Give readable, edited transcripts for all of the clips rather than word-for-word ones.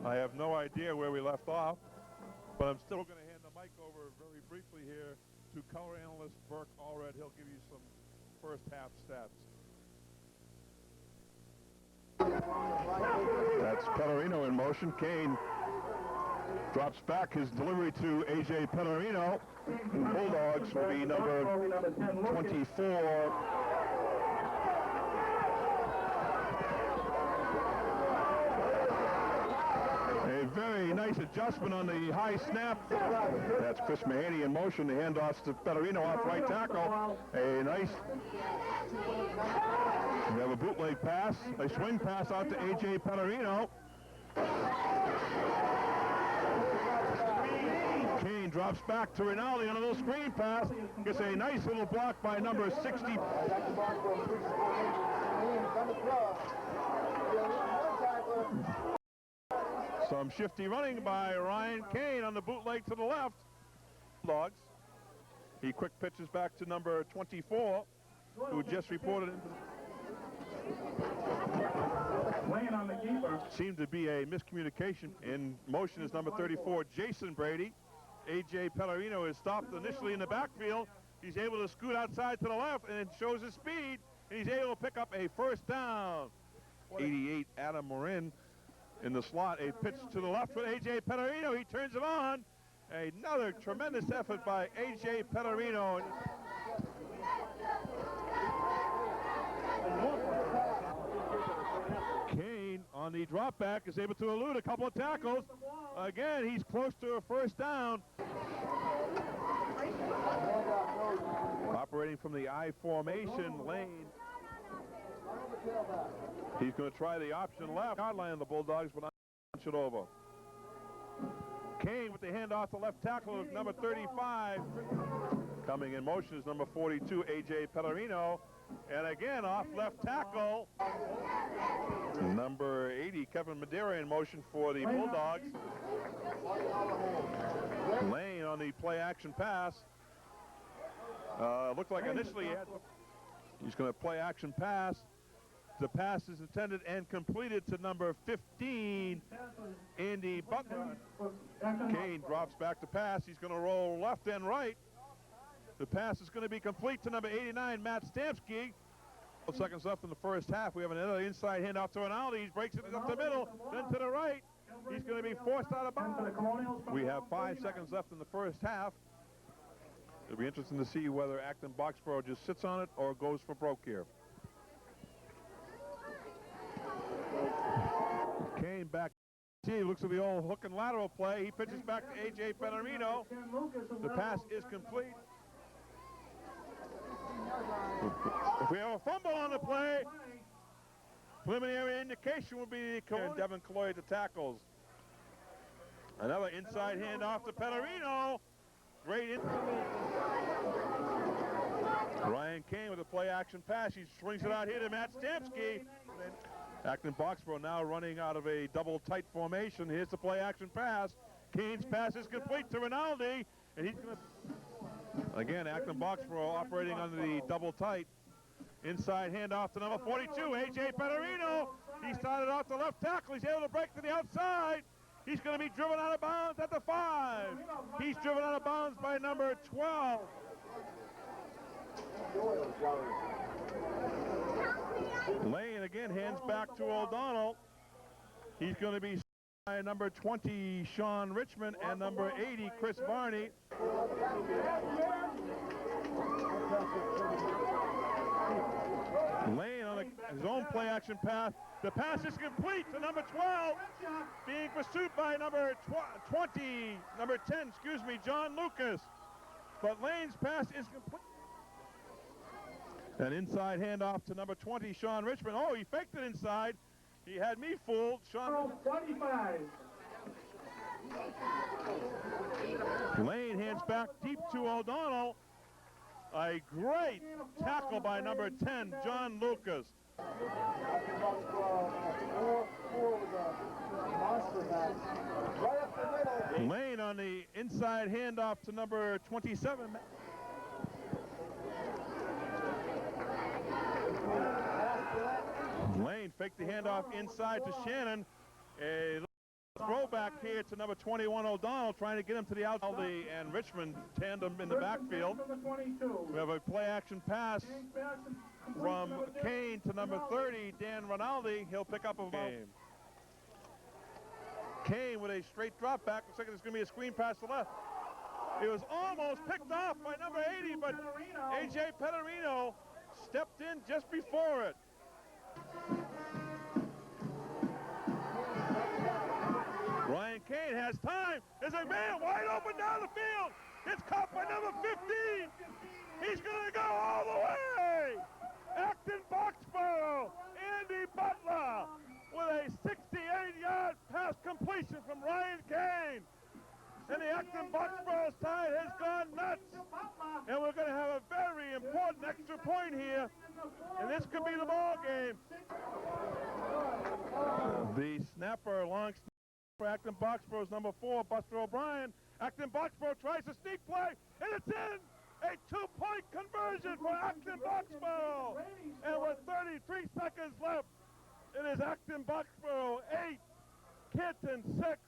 I have no idea where we left off, but I'm still going to hand the mic over very briefly here to color analyst Burke Allred. He'll give you some first half stats. That's Pellerino in motion. Kane drops back his delivery to A.J. Pellerino. Bulldogs will be number 24. A very nice adjustment on the high snap. That's Chris Mahaney in motion. The handoffs to Pellerino off right tackle. A nice... We have a bootleg pass, a swing pass out to A.J. Pellerino. Kane drops back to Rinaldi on a little screen pass. Gets a nice little block by number 60. Some shifty running by Ryan Kane on the bootleg to the left. Dogs. He quick pitches back to number 24, who just reported into on the keeper. Seemed to be a miscommunication. In motion is number 34, Jason Brady. A.J. Pellerino is stopped initially in the backfield. He's able to scoot outside to the left and shows his speed, and he's able to pick up a first down. 88, Adam Morin in the slot. A pitch to the left for A.J. Pellerino. He turns it on. Another tremendous effort by A.J. Pellerino. Kane on the drop back is able to elude a couple of tackles. Again, he's close to a first down. Operating from the I formation, Lane. He's going to try the option left. Hardline of the Bulldogs, but not punch it over. Kane with the handoff to left tackle of number 35. Coming in motion is number 42, A.J. Pellerino. And again, off left tackle, number 80, Kevin Madeira in motion for the Bulldogs. Lane on the play action pass. Looked like initially he's going to play action pass. The pass is intended and completed to number 15, Andy Butler. Kane drops back to pass. He's going to roll left and right. The pass is going to be complete to number 89, Matt Stamsky. 12 seconds left in the first half. We have another inside handoff to Rinaldi. He breaks it up the middle, then to the right. He's going to be forced out of bounds. We have 5 seconds left in the first half. It'll be interesting to see whether Acton Boxborough just sits on it or goes for broke here. Kane back. He looks at the old hook and lateral play. He pitches back to A.J. Pellerino. The pass is complete. If we have a fumble on the play, preliminary indication will be Devin Colloy to tackles. Another inside handoff to Pellerino. Great Ryan Kane with a play action pass. He swings it out here to Matt Stamsky. Acton Boxborough now running out of a double tight formation. Here's the play action pass. Kane's pass is complete to Rinaldi, and he's going to... Again, Acton Boxborough operating under the double tight. Inside handoff to number 42, A.J. Pellerino. He started off the left tackle. He's able to break to the outside. He's going to be driven out of bounds at the 5. He's driven out of bounds by number 12. Lane again hands back to O'Donnell. He's going to be by number 20, Sean Richmond, and number 80, Chris Varney. Lane on his own play action pass. The pass is complete to number 12, being pursued by number 10, John Lucas. But Lane's pass is complete. An inside handoff to number 20, Sean Richmond. Oh, he faked it inside. He had me fooled. Sean 25. Lane hands back deep to O'Donnell. A great tackle by number 10, John Lucas. Lane on the inside handoff to number 27. Lane faked the handoff inside to Shannon. A Throwback here to number 21 O'Donnell, trying to get him to the outside. And Richmond tandem in the backfield. We have a play action pass from Kane to number 30, Dan Rinaldi. He'll pick up a game. Kane with a straight drop back. Looks like there's going to be a screen pass to the left. It was almost picked off by number 80, but A.J. Petterino stepped in just before it. Ryan Kane has time. There's a man wide open down the field. It's caught by number 15. He's going to go all the way. Acton Boxborough, Andy Butler with a 68-yard pass completion from Ryan Kane. And the Acton Boxborough side has gone nuts. And we're going to have a very important extra point here. And this could be the ball game. The snapper long for Acton Boxborough's number 4, Buster O'Brien. Acton Boxborough tries to sneak play, and it's in! A 2-point conversion for Acton Boxborough! And with 33 seconds left, it is Acton Boxborough 8, Canton 6.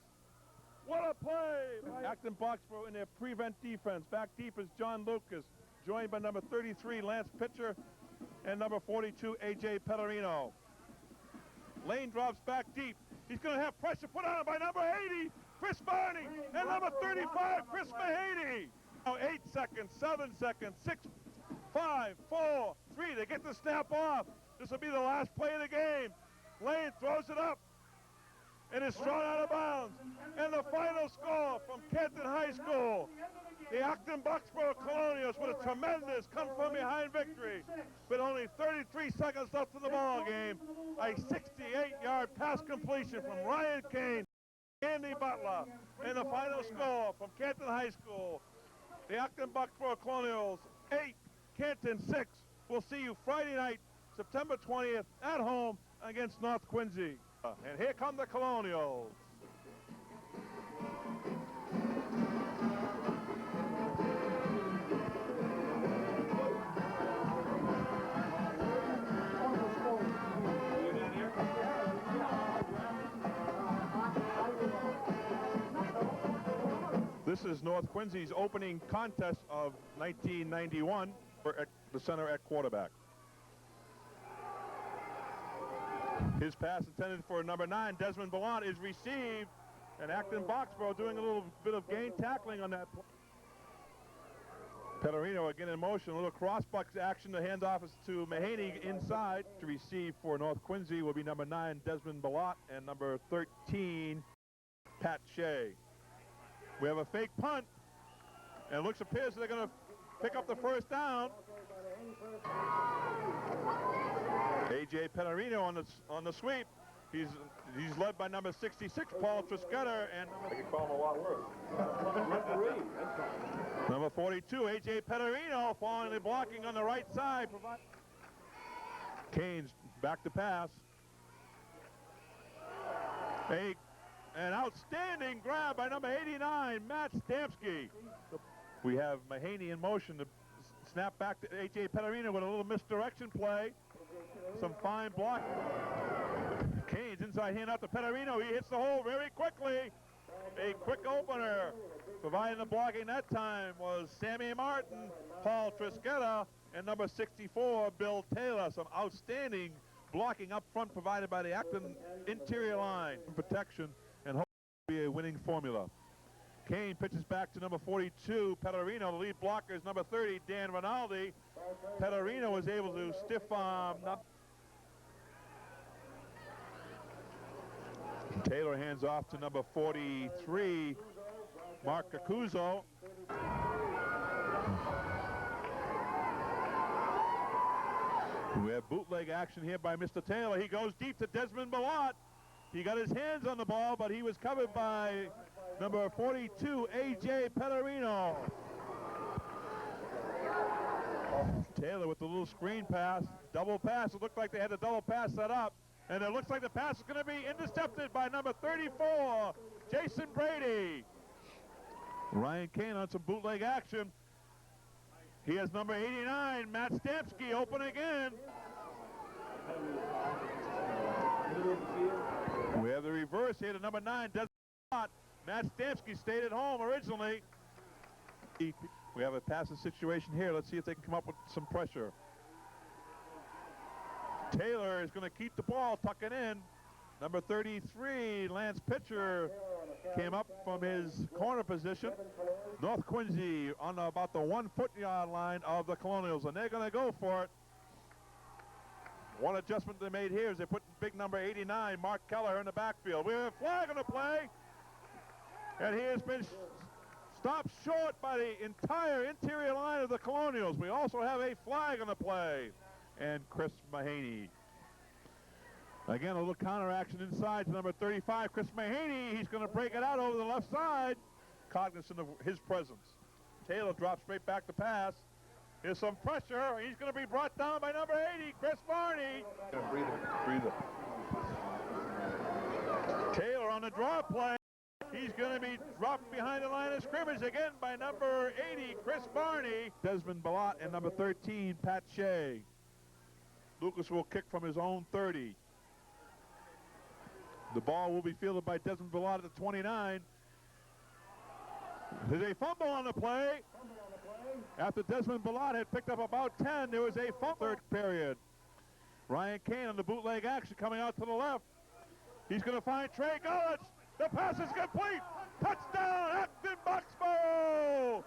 What a play! Acton Boxborough in their prevent defense. Back deep is John Lucas, joined by number 33, Lance Pitcher, and number 42, A.J. Petterino. Lane drops back deep. He's going to have pressure put on him by number 80, Chris Barney, and number 35, Chris Mahaney. Now 8 seconds, 7 seconds, 6, 5, 4, 3. They get the snap off. This will be the last play of the game. Lane throws it up, and it's thrown out of bounds. And the final score from Canton High School. The Acton Boxborough Colonials with a tremendous come-from-behind victory. With only 33 seconds left in the ball game, a 68-yard pass completion from Ryan Kane, Andy Butler, and the final score from Canton High School. The Acton Boxborough Colonials 8, Canton 6. We'll see you Friday night, September 20th, at home against North Quincy. And here come the Colonials. This is North Quincy's opening contest of 1991 at the center at quarterback. His pass intended for number 9, Desmond Ballant, is received, and Acton Boxborough doing a little bit of gain tackling on that. Petterino again in motion, a little cross-box action. The handoff is to Mahaney inside. To receive for North Quincy will be number 9, Desmond Ballant, and number 13, Pat Shea. We have a fake punt, and it appears they're going to pick up the first down. A.J. Petterino on the sweep. He's led by number 66, Paul Trisketter, and I can call him a lot worse. Number 42, A.J. Petterino, finally blocking on the right side. Canes back to pass. An outstanding grab by number 89, Matt Stamsky. We have Mahaney in motion to snap back to A.J. Petterino with a little misdirection play. Some fine block. Canes inside hand out to Petterino. He hits the hole very quickly. A quick opener. Providing the blocking that time was Sammy Martin, Paul Trisketter, and number 64, Bill Taylor. Some outstanding blocking up front provided by the Acton interior line. Protection and hopefully be a winning formula. Kane pitches back to number 42, Petterino. The lead blocker is number 30, Dan Rinaldi. Petterino was able to stiff arm. Taylor hands off to number 43, Mark Cacuzo. We have bootleg action here by Mr. Taylor. He goes deep to Desmond Ballant. He got his hands on the ball, but he was covered by number 42, A.J. Petterino. Taylor with the little screen pass, double pass. It looked like they had the double pass set up. And it looks like the pass is going to be intercepted by number 34, Jason Brady. Ryan Kane on some bootleg action. He has number 89, Matt Stamsky, open again. We have the reverse here to number 9, Matt Stamsky stayed at home originally. We have a passing situation here. Let's see if they can come up with some pressure. Taylor is going to keep the ball, tuck it in. Number 33, Lance Pitcher, came up from his corner position. North Quincy on about the 1 foot-yard line of the Colonials, and they're going to go for it. One adjustment they made here is they put big number 89, Mark Keller, in the backfield. We have a flag on the play, and he has been stopped short by the entire interior line of the Colonials. We also have a flag on the play, and Chris Mahaney. Again, a little counter action inside to number 35, Chris Mahaney. He's going to break it out over the left side, cognizant of his presence. Taylor drops straight back to pass. Here's some pressure. He's going to be brought down by number 80, Chris Varney. Breather. Taylor on the draw play. He's going to be dropped behind the line of scrimmage again by number 80, Chris Varney. Desmond Ballot and number 13, Pat Shea. Lucas will kick from his own 30. The ball will be fielded by Desmond Ballot at the 29. There's a fumble on the play. After Desmond Ballot had picked up about 10, there was a fumble. Third period. Ryan Kane on the bootleg action coming out to the left. He's going to find Trey Gullich. The pass is complete. Touchdown, Acton Boxborough.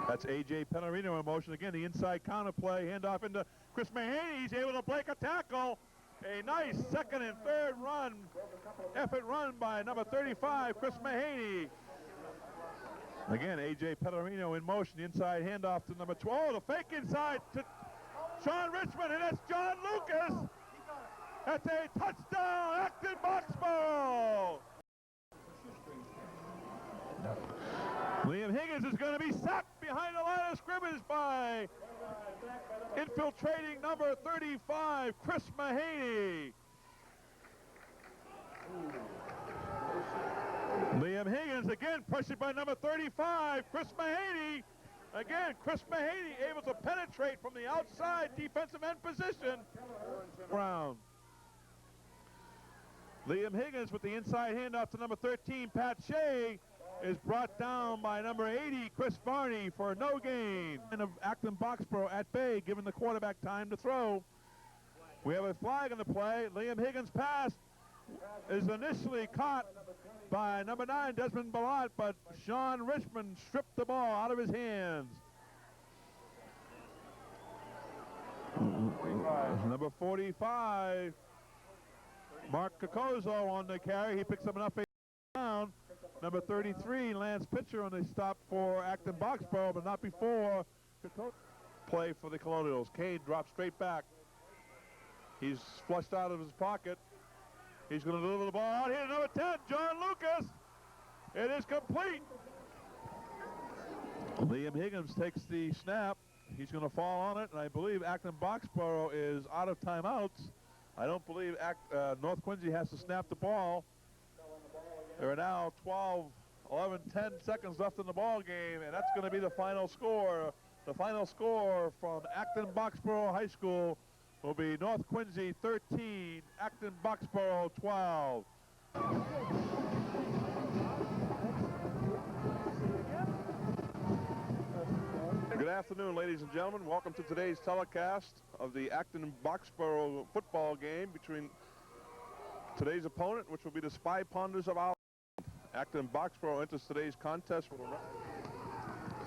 That's A.J. Penarino in motion. Again, the inside counter play. Handoff into Chris Mahaney. He's able to break a tackle. A nice second and third run. Effort run by number 35, Chris Mahaney. Again, A.J. Pellerino in motion. The inside handoff to number 12. The fake inside to Sean Richmond, and that's John Lucas. That's a touchdown, Acton Boxborough. Liam Higgins is going to be sacked behind the line of scrimmage by infiltrating number 35, Chris Mahaney. Liam Higgins again pressured by number 35, Chris Mahaney. Again, Chris Mahaney able to penetrate from the outside defensive end position. Brown. Liam Higgins with the inside handoff to number 13, Pat Shea, is brought down by number 80, Chris Varney, for no gain. And of Acton Boxborough at bay, giving the quarterback time to throw. We have a flag on the play. Liam Higgins' pass is initially caught by number 9, Desmond Ballot, but Sean Richmond stripped the ball out of his hands. Number 45, Mark Cacozo on the carry. He picks up enough down. Number 33, Lance Pitcher on the stop for Acton Boxborough, but not before play for the Colonials. Kane drops straight back. He's flushed out of his pocket. He's going to deliver the ball out here to number 10, John Lucas. It is complete. Liam Higgins takes the snap. He's going to fall on it, and I believe Acton Boxborough is out of timeouts. I don't believe North Quincy has to snap the ball. There are now 12, 11, 10 seconds left in the ball game, and that's going to be the final score. The final score from Acton Boxborough High School will be North Quincy 13, Acton Boxborough 12. Good afternoon, ladies and gentlemen. Welcome to today's telecast of the Acton Boxborough football game between today's opponent, which will be the Spy Ponders of our Acton Boxborough enters today's contest.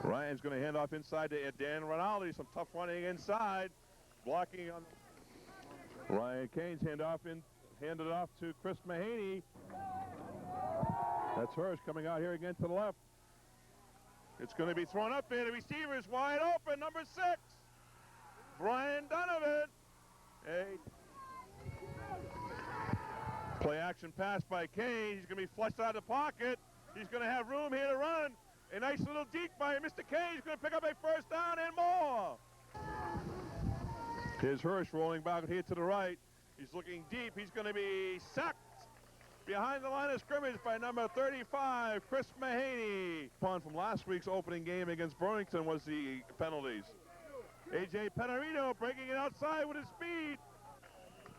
Ryan's going to hand off inside to Dan Rinaldi. Some tough running inside. Blocking on Ryan Kane's handed off to Chris Mahaney. That's Hirsch coming out here again to the left. It's going to be thrown up there. The receiver is wide open. Number 6, Brian Donovan. Play action pass by Kane. He's going to be flushed out of the pocket. He's going to have room here to run. A nice little deke by Mr. Kane. He's going to pick up a first down and more. Here's Hirsch rolling back here to the right. He's looking deep. He's going to be sacked behind the line of scrimmage by number 35, Chris Mahaney. Upon from last week's opening game against Burlington was the penalties. A.J. Penarino breaking it outside with his speed.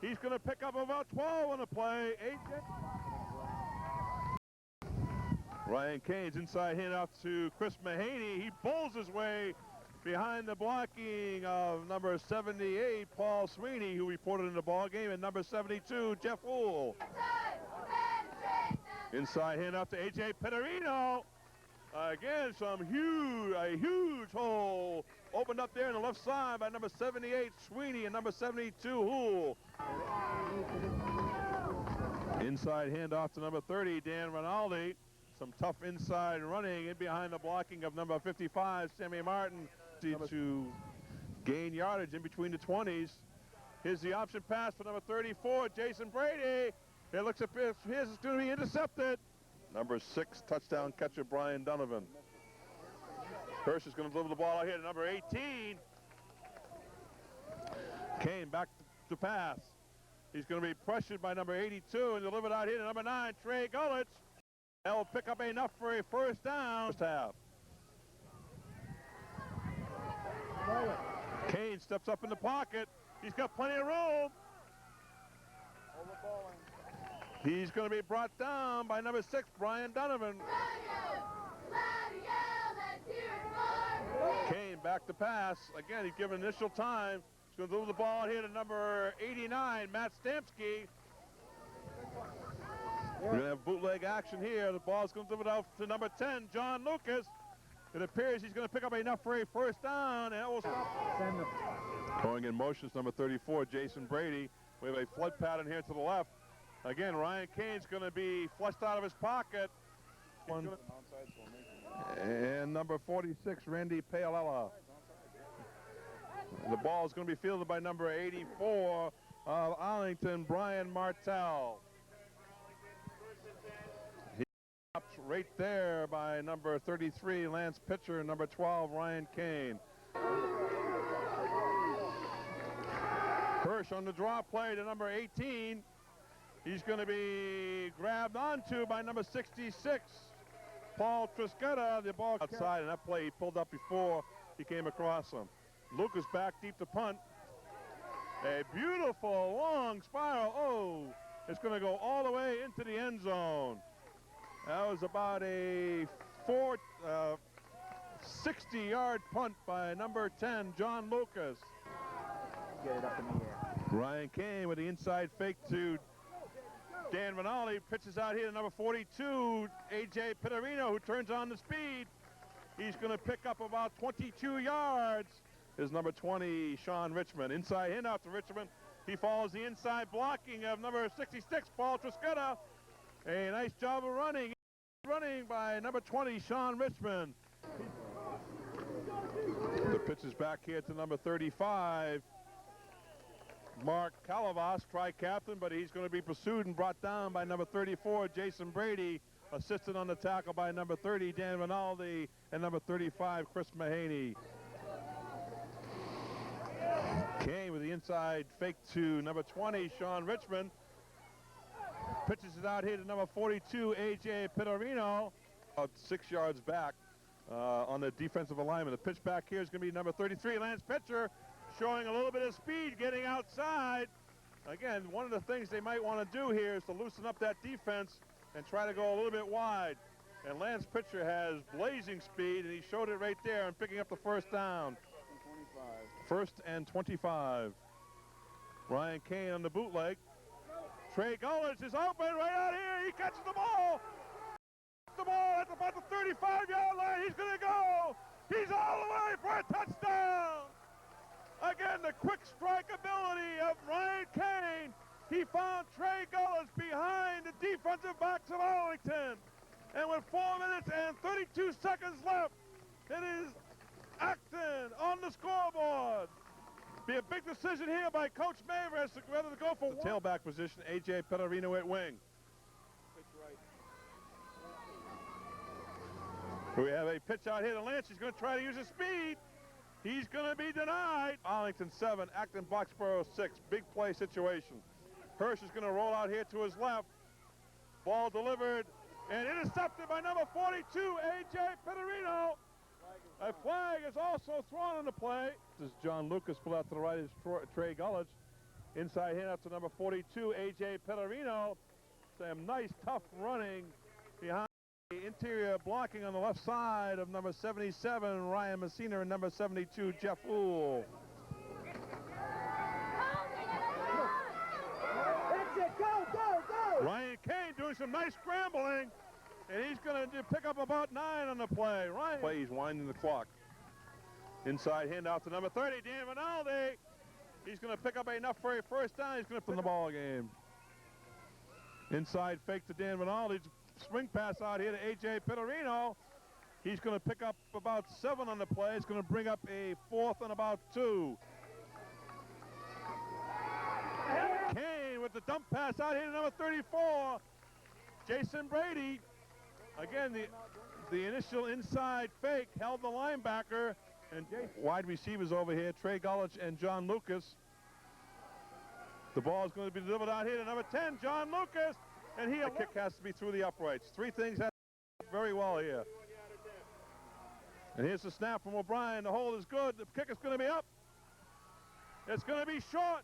He's going to pick up about 12 on the play. A.J. Ryan Kane's inside handoff to Chris Mahaney. He pulls his way behind the blocking of number 78, Paul Sweeney, who reported in the ball game, and number 72, Jeff Wool. Inside handoff to A.J. Petterino. Again, a huge hole opened up there on the left side by number 78, Sweeney, and number 72, Hool. Inside handoff to number 30, Dan Rinaldi. Some tough inside running in behind the blocking of number 55, Sammy Martin, to gain yardage in between the 20s. Here's the option pass for number 34, Jason Brady. It looks as if his is going to be intercepted. Number 6 touchdown catcher, Brian Donovan. Hirsch is going to deliver the ball out here to number 18. Kane back to pass. He's going to be pressured by number 82 and delivered out here to number 9, Trey Gullich. They'll pick up enough for a first down. First half. Kane steps up in the pocket. He's got plenty of room. He's going to be brought down by number 6, Brian Donovan. Kane back to pass. Again, he's given initial time. He's going to deliver the ball here to number 89, Matt Stamsky. We're going to have bootleg action here. The ball's going to deliver out to number 10, John Lucas. It appears he's going to pick up enough for a first down. And it will going in motion is number 34, Jason Brady. We have a flood pattern here to the left. Again, Ryan Kane's going to be flushed out of his pocket. And number 46, Randy Paolella. The ball is going to be fielded by number 84 of Arlington, Brian Martell. He stops right there by number 33, Lance Pitcher, and number 12, Ryan Kane. Hirsch on the draw play to number 18. He's going to be grabbed onto by number 66, Paul Triscetta. The ball outside, and that play he pulled up before he came across him. Lucas back deep to punt. A beautiful long spiral. Oh, it's going to go all the way into the end zone. That was about a 60-yard punt by number 10, John Lucas. Get it up in the air. Ryan Kane with the inside fake to Dan Rinaldi. Pitches out here to number 42, A.J. Petterino, who turns on the speed. He's going to pick up about 22 yards. Is number 20, Sean Richmond. Inside handoff to Richmond. He follows the inside blocking of number 66, Paul Triscetta. A nice job of running. Running by number 20, Sean Richmond. The pitch is back here to number 35, Mark Calavas, tri-captain, but he's going to be pursued and brought down by number 34, Jason Brady, assisted on the tackle by number 30, Dan Rinaldi, and number 35, Chris Mahaney. Kane with the inside fake to number 20, Sean Richmond. Pitches it out here to number 42, A.J. Petterino, about 6 yards back on the defensive alignment. The pitch back here is going to be number 33, Lance Pitcher, showing a little bit of speed, getting outside. Again, one of the things they might want to do here is to loosen up that defense and try to go a little bit wide. And Lance Pitcher has blazing speed, and he showed it right there and picking up the first down. 1st and 25. Ryan Kane on the bootleg. Trey Gullich is open right out here. He catches the ball. The ball at about the 35-yard line. He's going to go. He's all the way for a touchdown. Again, the quick strike ability of Ryan Kane. He found Trey Gullich behind the defensive backs of Arlington. And with 4 minutes and 32 seconds left, it is Acton on the scoreboard. Be a big decision here by Coach Mavers whether to go for the tailback position. A.J. Petterino at wing. We have a pitch out here to Lance. He's going to try to use his speed. He's going to be denied. Arlington 7, Acton Boxborough 6. Big play situation. Hirsch is going to roll out here to his left. Ball delivered and intercepted by number 42, A.J. Petterino. A flag is also thrown on the play. This is John Lucas. Pulled out to the right is Trey Gullich. Inside handoff to number 42, A.J. Petterino. Some nice, tough running behind the interior blocking on the left side of number 77, Ryan Messina, and number 72, Jeff Uhl. That's it. Go, go, go. Ryan Kane doing some nice scrambling, and he's going to pick up about 9 on the play. Ryan plays winding the clock. Inside handoff to number 30, Dan Rinaldi. He's going to pick up enough for a first down. He's going to put in the ball game. Inside fake to Dan Rinaldi. Swing pass out here to A.J. Pittarino. He's going to pick up about 7 on the play. It's going to bring up a 4th and about 2. Kane with the dump pass out here to number 34, Jason Brady. Again, the initial inside fake held the linebacker, and wide receivers over here, Trey Gullich and John Lucas. The ball is going to be delivered out here to number 10, John Lucas, and the kick has to be through the uprights. 3 things have to be very well here. And here's the snap from O'Brien. The hold is good. The kick is going to be up. It's going to be short.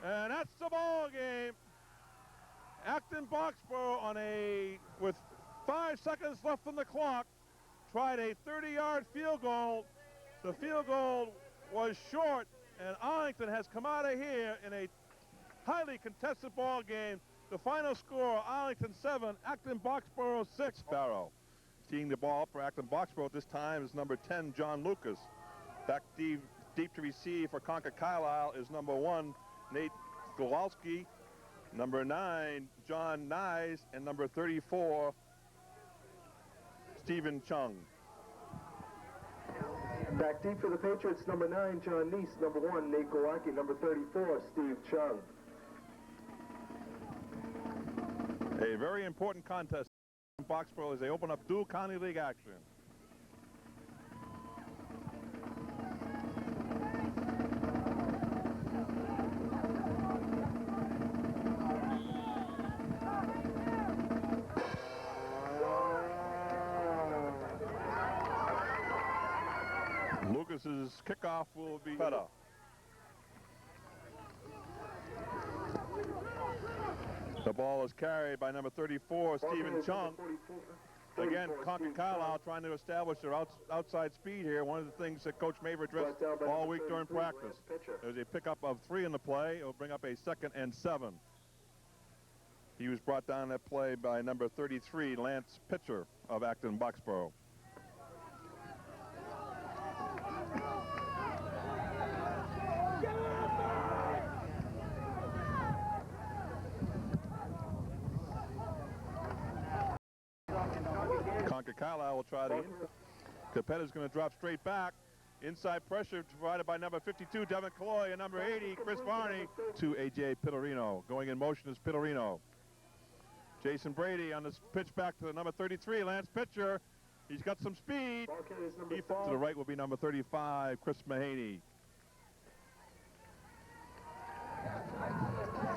And that's the ball game. Acton Boxborough with 5 seconds left on the clock, tried a 30-yard field goal. The field goal was short, and Arlington has come out of here in a highly contested ball game. The final score, Arlington 7, Acton Boxborough 6. Barrow teeing the ball for Acton Boxborough this time is number 10, John Lucas. Back deep to receive for Concord Carlisle is number 1, Nate Kowalski, number 9, John Nyes, and number 34, Stephen Chung. Back deep for the Patriots, number 9, John Neese, number 1, Nate Kowalski, number 34, Steve Chung. A very important contest in Boxborough as they open up dual county league action. Lucas's kickoff will be better. The ball is carried by number 34, Stephen Chung. Again, Concord Carlisle trying to establish their outside speed here. One of the things that Coach Maver addressed all week during practice. There's a pickup of 3 in the play. It'll bring up a 2nd and 7. He was brought down that play by number 33, Lance Pitcher of Acton Boxborough. Concord Carlisle will try to. Capetta's going to drop straight back. Inside pressure provided by number 52, Devin Colloy, and number 80, Chris Barney, to A.J. Pittarino. Going in motion is Pittarino. Jason Brady on this pitch back to the number 33, Lance Pitcher. He's got some speed. To the right will be number 35, Chris Mahaney.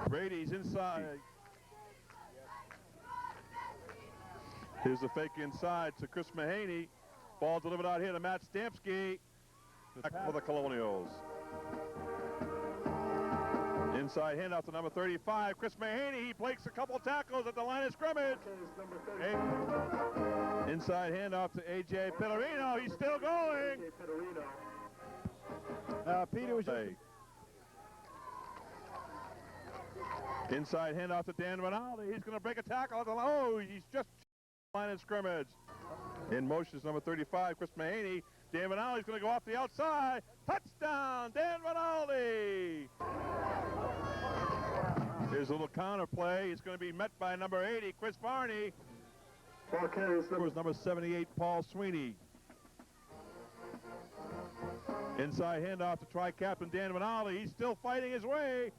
Brady's inside. Here's the fake inside to Chris Mahaney. Ball delivered out here to Matt Stamsky. Back for the Colonials. Inside handoff to number 35, Chris Mahaney. He breaks a couple tackles at the line of scrimmage. Inside handoff to A.J. Pittarino. He's still going. Peter was just... Inside handoff to Dan Rinaldi. He's going to break a tackle at the line. Oh, he's just line of scrimmage. In motion is number 35, Chris Mahaney. Dan Rinaldi's going to go off the outside. Touchdown, Dan Rinaldi. Here's a little counter play. It's going to be met by number 80, Chris Barney. Was number 78, Paul Sweeney. Inside handoff to tri-captain Dan Rinaldi. He's still fighting his way,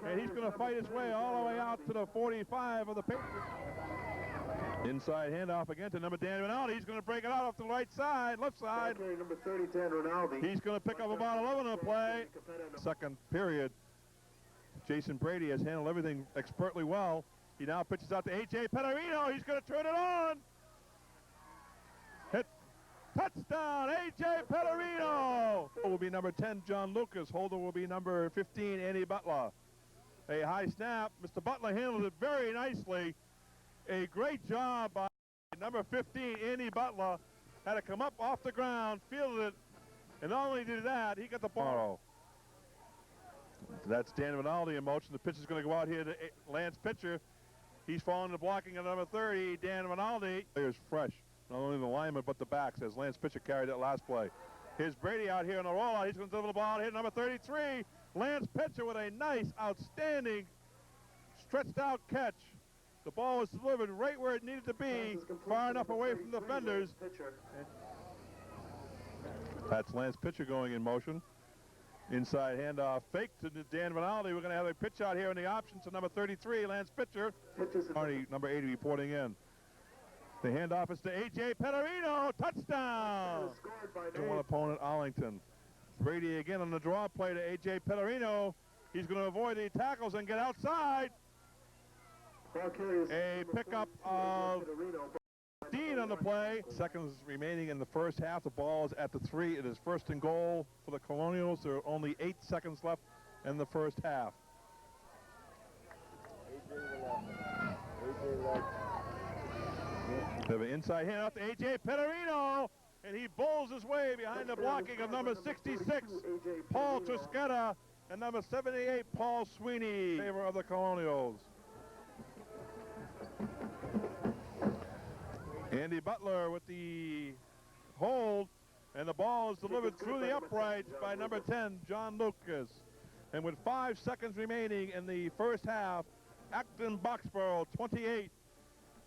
and he's going to fight his way all the way out to the 45 of the Patriots. Inside handoff again to number Dan Rinaldi. He's going to break it out off the right side, left side. Number 30, Dan Rinaldi. He's going to pick up about 11 on the play. Second period. Jason Brady has handled everything expertly well. He now pitches out to A.J. Pittarino. He's going to turn it on. Hit. Touchdown, A.J. Pittarino. Will be number 10, John Lucas. Holder will be number 15, Andy Butler. A high snap. Mr. Butler handled it very nicely. A great job by number 15, Andy Butler, had to come up off the ground, fielded it, and not only did that, he got the ball. That's Dan Rinaldi in motion. The pitch is going to go out here to Lance Pitcher. He's falling to blocking at number 30, Dan Rinaldi. Players fresh, not only the lineman but the backs, as Lance Pitcher carried that last play. Here's Brady out here on the rollout. He's going to deliver the ball. Hit number 33. Lance Pitcher with a nice, outstanding, stretched out catch. The ball was delivered right where it needed to be, far enough away from the defenders. That's Lance Pitcher going in motion. Inside handoff fake to Dan Rinaldi. We're going to have a pitch out here in the option to number 33, Lance Pitcher. Marty, number 80, reporting in. The handoff is to A.J. Petterino. Touchdown! To one opponent, Arlington. Brady again on the draw play to A.J. Petterino. He's going to avoid the tackles and get outside. A pickup of Dean on the play. Seconds remaining in the first half. The ball is at the 3. It is first and goal for the Colonials. There are only 8 seconds left in the first half. They have an inside hand off to A.J. Petterino, and he bowls his way behind the blocking of number 66, Paul Trisqueta, and number 78, Paul Sweeney, in favor of the Colonials. Andy Butler with the hold, and the ball is delivered through the uprights by number 10, John Lucas. And with 5 seconds remaining in the first half, Acton Boxborough 28,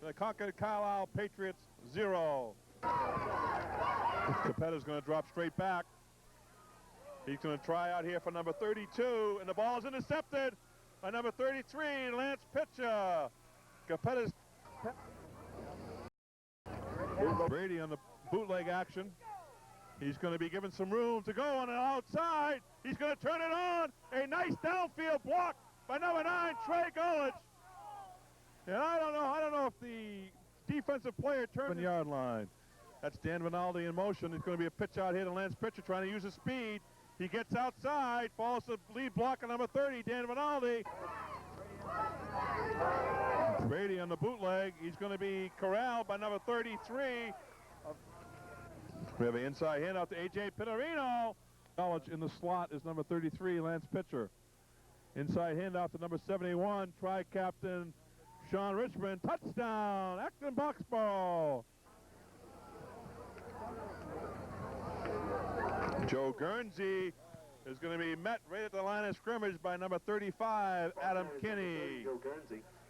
the Concord Carlisle Patriots 0. Capetta's going to drop straight back. He's going to try out here for number 32, and the ball is intercepted by number 33, Lance Pitcher. Capetta's Brady on the bootleg action. He's going to be given some room to go on the outside. He's going to turn it on. A nice downfield block by number 9, Trey Gullich. And I don't know if the defensive player turned the yard line. That's Dan Rinaldi in motion. It's going to be a pitch out here to Lance Pitcher trying to use his speed. He gets outside, falls to the lead block of number 30, Dan Rinaldi. Brady on the bootleg. He's going to be corralled by number 33. We have an inside handoff to A.J. Petterino. College in the slot is number 33, Lance Pitcher. Inside handoff to number 71, tri-captain Sean Richmond. Touchdown, Acton Boxborough. Joe Guernsey is going to be met right at the line of scrimmage by number 35, Adam Kinney.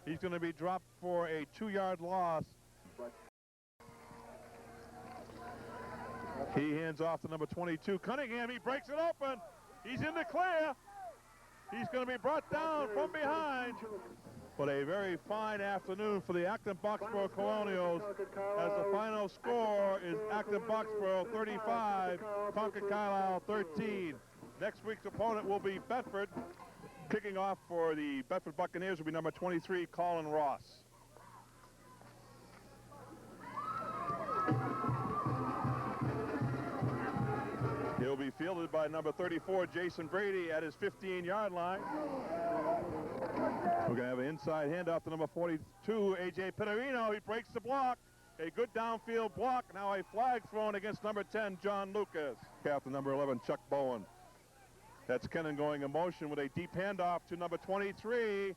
He's going to be dropped for a 2-yard loss. He hands off to number 22, Cunningham. He breaks it open. He's in the clear. He's going to be brought down from behind. But a very fine afternoon for the Acton Boxborough Colonials, as the final score is Acton Boxborough 35, Concord Carlisle 13. Next week's opponent will be Bedford. Kicking off for the Bedford Buccaneers will be number 23, Colin Ross. He'll be fielded by number 34, Jason Brady, at his 15-yard line. We're going to have an inside handoff to number 42, A.J. Petterino. He breaks the block. A good downfield block. Now a flag thrown against number 10, John Lucas. Captain number 11, Chuck Bowen. That's Kennan going in motion with a deep handoff to number 23,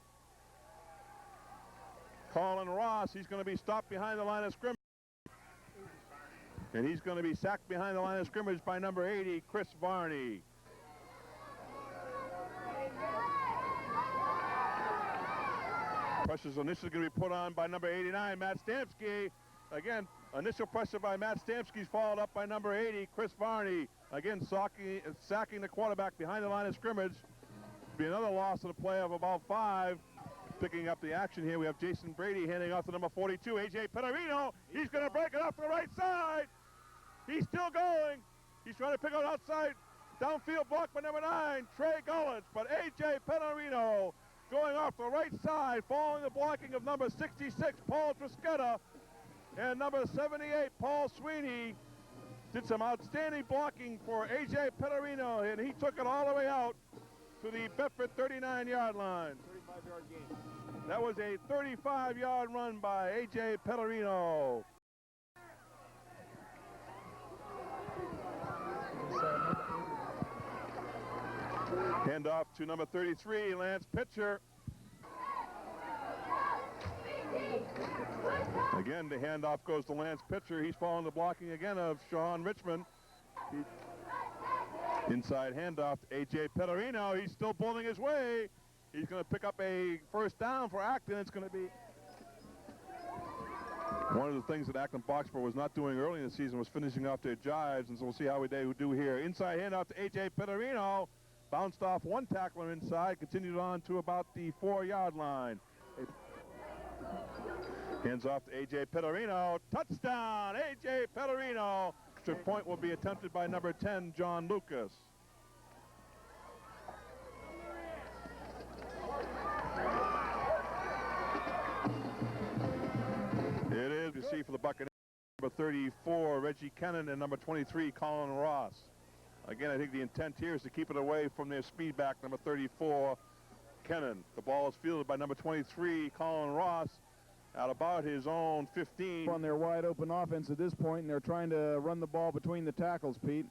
Colin Ross. He's going to be stopped behind the line of scrimmage. And he's going to be sacked behind the line of scrimmage by number 80, Chris Varney. Pressure's initially going to be put on by number 89, Matt Stamsky. Again, initial pressure by Matt Stamsky, followed up by number 80, Chris Varney. Again, sacking the quarterback behind the line of scrimmage. Be another loss in a play of about 5. Picking up the action here, we have Jason Brady handing off to number 42, A.J. Petterino. He's going to break it off to the right side. He's still going. He's trying to pick out outside. Downfield block by number 9, Trey Gullich. But A.J. Petterino going off the right side, following the blocking of number 66, Paul Trisqueta, and number 78, Paul Sweeney. Did some outstanding blocking for A.J. Petterino, and he took it all the way out to the Bedford 39-yard line. 35-yard gain. That was a 35-yard run by A.J. Petterino. Handoff to number 33, Lance Pitcher. Again, the handoff goes to Lance Pitcher. He's following the blocking again of Sean Richmond. Inside handoff to A.J. Petterino. He's still pulling his way. He's going to pick up a first down for Acton. It's going to be one of the things that Acton Boxborough was not doing early in the season was finishing off their drives, and so we'll see how they do here. Inside handoff to A.J. Petterino. Bounced off one tackler inside, continued on to about the 4-yard line. Hands off to A.J. Petterino. Touchdown, A.J. Petterino. Extra point will be attempted by number 10, John Lucas. It is, you see, for the Buccaneers, number 34, Reggie Kennan, and number 23, Colin Ross. Again, I think the intent here is to keep it away from their speed back, number 34, Kennan. The ball is fielded by number 23, Colin Ross, at about his own 15. On their wide open offense at this point, and they're trying to run the ball between the tackles, Pete.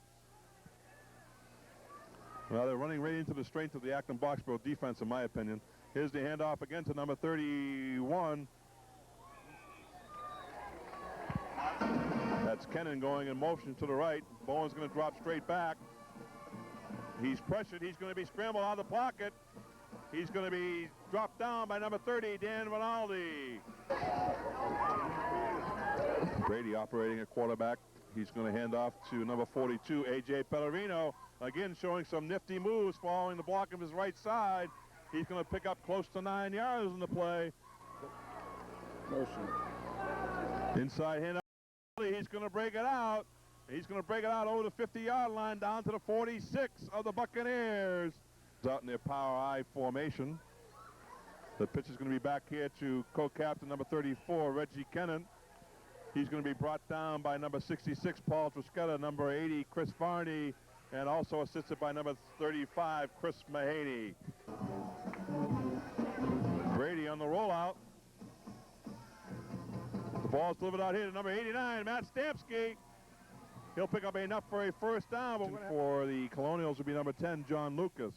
Well, they're running right into the strength of the Acton Boxborough defense, in my opinion. Here's the handoff again to number 31. That's Kennan going in motion to the right. Bowen's going to drop straight back. He's pressured. He's going to be scrambled out of the pocket. He's going to be dropped down by number 30, Dan Rinaldi. Brady operating at quarterback. He's going to hand off to number 42, A.J. Pellerino. Again, showing some nifty moves following the block of his right side. He's going to pick up close to 9 yards in the play. Motion. Inside handoff. He's going to break it out. He's going to break it out over the 50-yard line down to the 46 of the Buccaneers. Out in their power I formation. The pitch is going to be back here to co-captain number 34, Reggie Kennan. He's going to be brought down by number 66, Paul Trisquetta, number 80, Chris Varney, and also assisted by number 35, Chris Mahaney. Brady on the rollout. The ball is delivered out here to number 89, Matt Stamsky. He'll pick up enough for a first down, but for the Colonials will be number 10, John Lucas.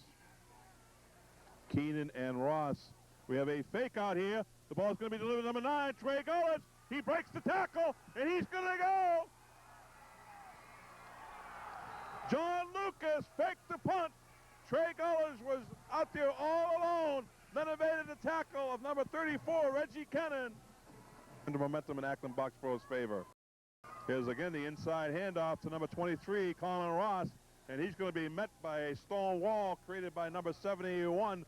Keenan and Ross. We have a fake out here. The ball is going to be delivered to number 9, Trey Gullis. He breaks the tackle, and he's going to go. John Lucas faked the punt. Trey Gullis was out there all alone, then evaded the tackle of number 34, Reggie Kennan. And the momentum in Acton Boxborough's favor. Here's again the inside handoff to number 23, Colin Ross, and he's going to be met by a stone wall created by number 71,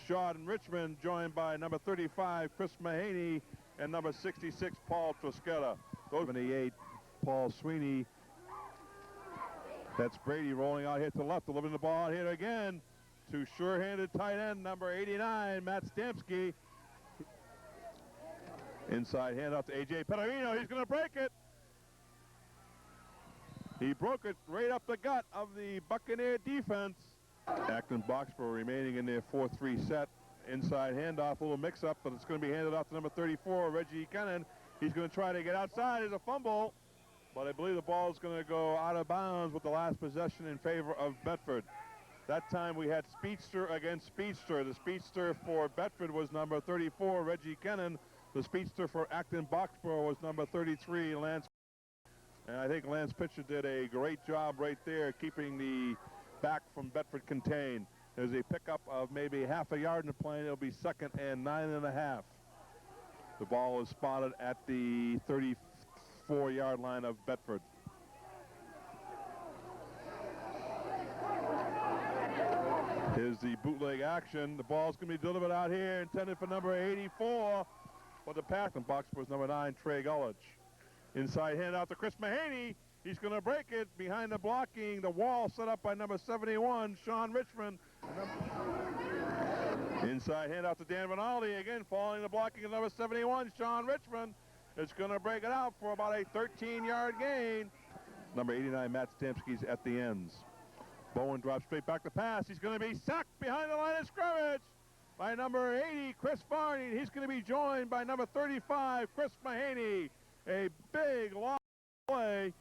Sean Richmond, joined by number 35, Chris Mahaney, and number 66, Paul Trisquetta. 78, Paul Sweeney. That's Brady rolling out here to the left, delivering the ball out here again to sure-handed tight end, number 89, Matt Stamsky. Inside handoff to A.J. Pellerino. He's going to break it. He broke it right up the gut of the Buccaneer defense. Acton Boxborough remaining in their 4-3 set. Inside handoff, a little mix-up, but it's going to be handed off to number 34, Reggie Kennan. He's going to try to get outside. There's a fumble, but I believe the ball is going to go out of bounds with the last possession in favor of Bedford. That time we had speedster against speedster. The speedster for Bedford was number 34, Reggie Kennan. The speedster for Acton Boxborough was number 33, Lance. And I think Lance Pitcher did a great job right there, keeping the back from Bedford contained. There's a pickup of maybe half a yard in the play. It'll be 2nd and 9.5. The ball is spotted at the 34-yard line of Bedford. Here's the bootleg action. The ball's going to be delivered out here, intended for number 84. But the pass in box was number 9, Trey Gullich. Inside handout to Chris Mahaney. He's going to break it behind the blocking. The wall set up by number 71, Sean Richmond. Inside handout to Dan Rinaldi. Again, following the blocking of number 71, Sean Richmond. It's going to break it out for about a 13-yard gain. Number 89, Matt Stamsky's at the ends. Bowen drops straight back to pass. He's going to be sacked behind the line of scrimmage by number 80, Chris Varney. He's going to be joined by number 35, Chris Mahaney. A big, long play.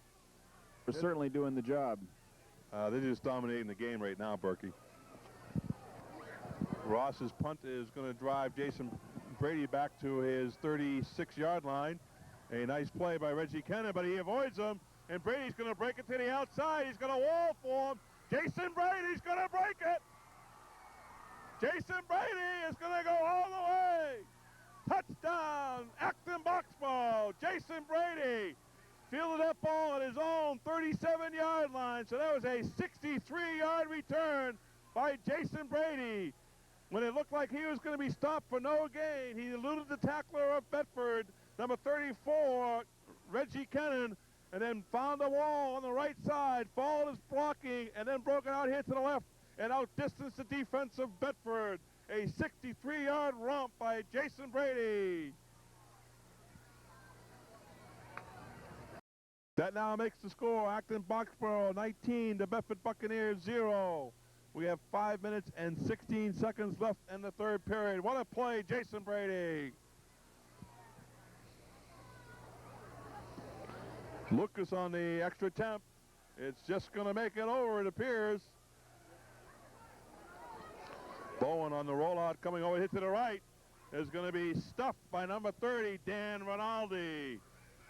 They're certainly doing the job. They're just dominating the game right now, Berkey. Ross's punt is going to drive Jason Brady back to his 36-yard line. A nice play by Reggie Kennan, but he avoids him, and Brady's going to break it to the outside. He's going to wall for him. Jason Brady's going to break it. Jason Brady is going to go all the way. Touchdown, Acton Boxborough. Jason Brady fielded that ball at his own 37-yard line, so that was a 63-yard return by Jason Brady. When it looked like he was going to be stopped for no gain, he eluded the tackler of Bedford, number 34, Reggie Kennan, and then found the wall on the right side, followed his blocking, and then broke it out here to the left and outdistanced the defense of Bedford. A 63-yard romp by Jason Brady. That now makes the score Acton Boxborough 19, the Bedford Buccaneers 0. We have 5 minutes and 16 seconds left in the third period. What a play, Jason Brady. Lucas on the extra attempt. It's just going to make it over, it appears. Bowen on the rollout coming over here to the right is going to be stuffed by number 30, Dan Rinaldi.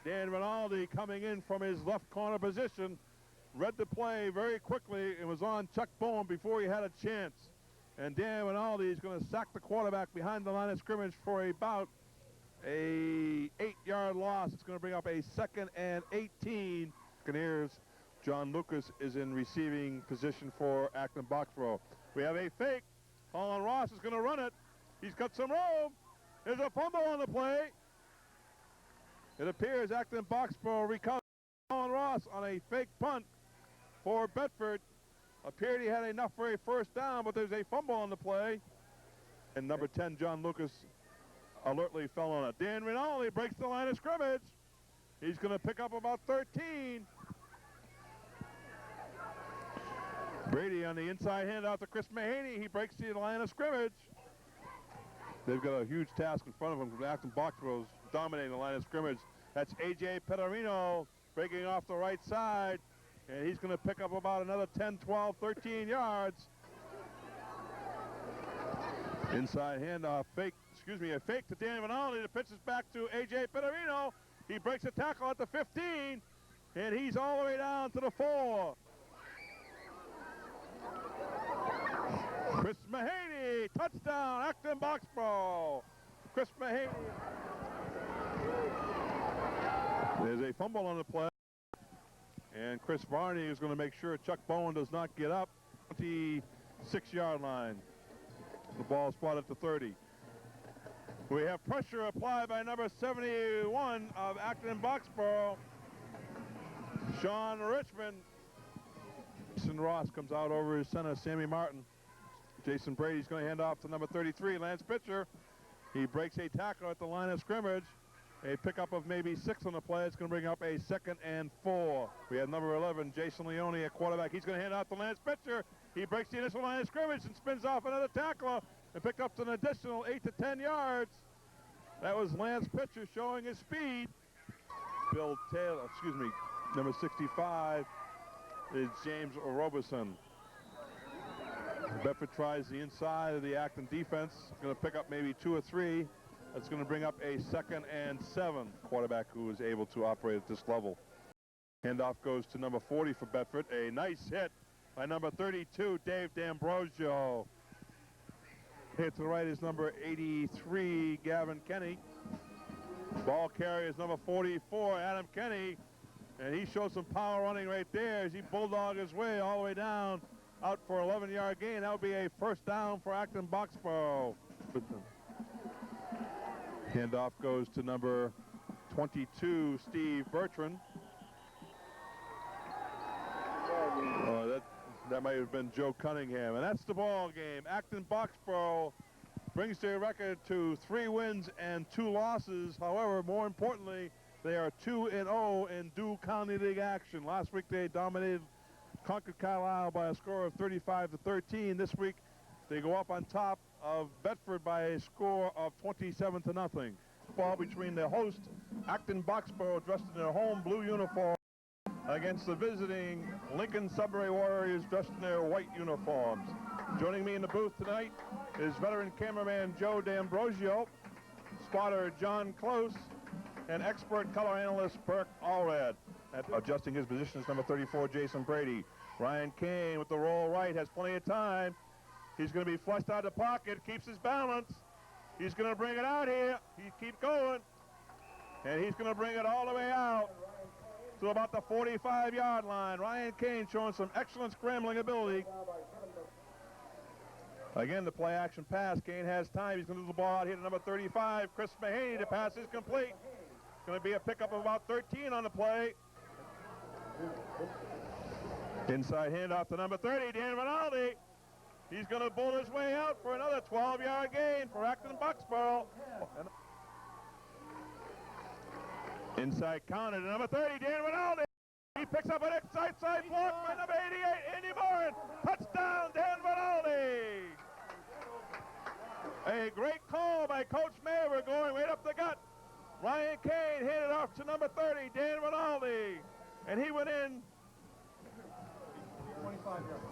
Dan Rinaldi coming in from his left corner position. Read the play very quickly. It was on Chuck Bowen before he had a chance. And Dan Rinaldi is going to sack the quarterback behind the line of scrimmage for about a 8-yard loss. It's going to bring up a 2nd and 18. Buccaneers. John Lucas is in receiving position for Acton Boxborough. We have a fake. Colin Ross is going to run it. He's got some room. There's a fumble on the play. It appears Acton Boxborough recovers. Colin Ross on a fake punt for Bedford. Appeared he had enough for a first down, but there's a fumble on the play. And number 10, John Lucas, alertly fell on it. Dan Rinaldi breaks the line of scrimmage. He's going to pick up about 13. Brady on the inside handout to Chris Mahaney. He breaks the line of scrimmage. They've got a huge task in front of them. Acton Boxborough's dominating the line of scrimmage. That's A.J. Petterino breaking off the right side. And he's going to pick up about another 10, 12, 13 yards. Inside handoff, a fake to Dan Rinaldi. The pitch is back to A.J. Petterino. He breaks a tackle at the 15, and he's all the way down to the 4. Chris Mahaney, touchdown, Acton Boxborough. Chris Mahaney. There's a fumble on the play. And Chris Varney is going to make sure Chuck Bowen does not get up. 26-yard line. The ball spotted at the 30. We have pressure applied by number 71 of Acton Boxborough, Sean Richmond. Jason Ross comes out over his center, Sammy Martin. Jason Brady's going to hand off to number 33, Lance Pitcher. He breaks a tackle at the line of scrimmage. A pickup of maybe 6 on the play. It's going to bring up a 2nd and 4. We have number 11, Jason Leone at quarterback. He's going to hand out to Lance Pitcher. He breaks the initial line of scrimmage and spins off another tackler and picked up an additional 8 to 10 yards. That was Lance Pitcher showing his speed. Bill Taylor, number 65 is James Robeson. Bedford tries the inside of the Acton defense. Going to pick up maybe 2 or 3. That's going to bring up a 2nd and 7. Quarterback who is able to operate at this level. Handoff goes to number 40 for Bedford. A nice hit by number 32, Dave D'Ambrosio. Hit to the right is number 83, Gavin Kenny. Ball carrier is number 44, Adam Kenny. And he shows some power running right there as he bulldogged his way all the way down, out for an 11-yard gain. That would be a first down for Acton Boxborough. Handoff goes to number 22, Steve Bertrand. That might have been Joe Cunningham. And that's the ball game. Acton Boxborough brings their record to 3 wins and 2 losses. However, more importantly, they are 2-0 in Dual County League action. Last week they dominated Concord Carlisle by a score of 35 to 13. This week they go up on top of Bedford by a score of 27 to nothing. Ball between the host, Acton Boxborough, dressed in their home blue uniform, against the visiting Lincoln Sudbury Warriors dressed in their white uniforms. Joining me in the booth tonight is veteran cameraman Joe D'Ambrosio, spotter John Close, and expert color analyst Burke Allred. Adjusting his position is number 34, Jason Brady. Ryan Kane with the roll right has plenty of time. He's going to be flushed out of the pocket, keeps his balance. He's going to bring it out here. He keeps going. And he's going to bring it all the way out to about the 45-yard line. Ryan Kane showing some excellent scrambling ability. Again, the play action pass. Kane has time. He's going to do the ball out here to number 35, Chris Mahaney. The pass is complete. Going to be a pickup of about 13 on the play. Inside handoff to number 30, Dan Rinaldi. He's going to bull his way out for another 12-yard gain for Acton Boxborough. Inside counter to number 30, Dan Rinaldi. He picks up an outside block by number 88, Andy Morin. Touchdown, Dan Rinaldi. A great call by Coach Maver going right up the gut. Ryan Kane handed off to number 30, Dan Rinaldi. And he went in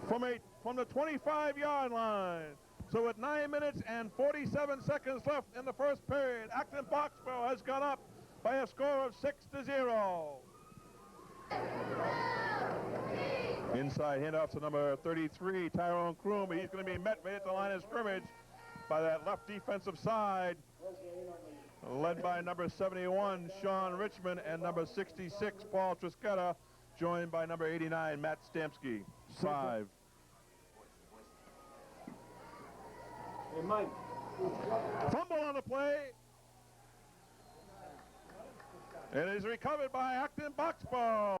from the 25-yard line. So with 9 minutes and 47 seconds left in the first period, Acton Boxborough has gone up by a score of 6-0. Inside handoff to number 33, Tyrone Kroom. He's going to be met right at the line of scrimmage by that left defensive side, led by number 71, Sean Richmond, and number 66, Paul Trisquetta, joined by number 89, Matt Stamsky. 5. Hey, Mike. Fumble on the play. It is recovered by Acton Boxborough.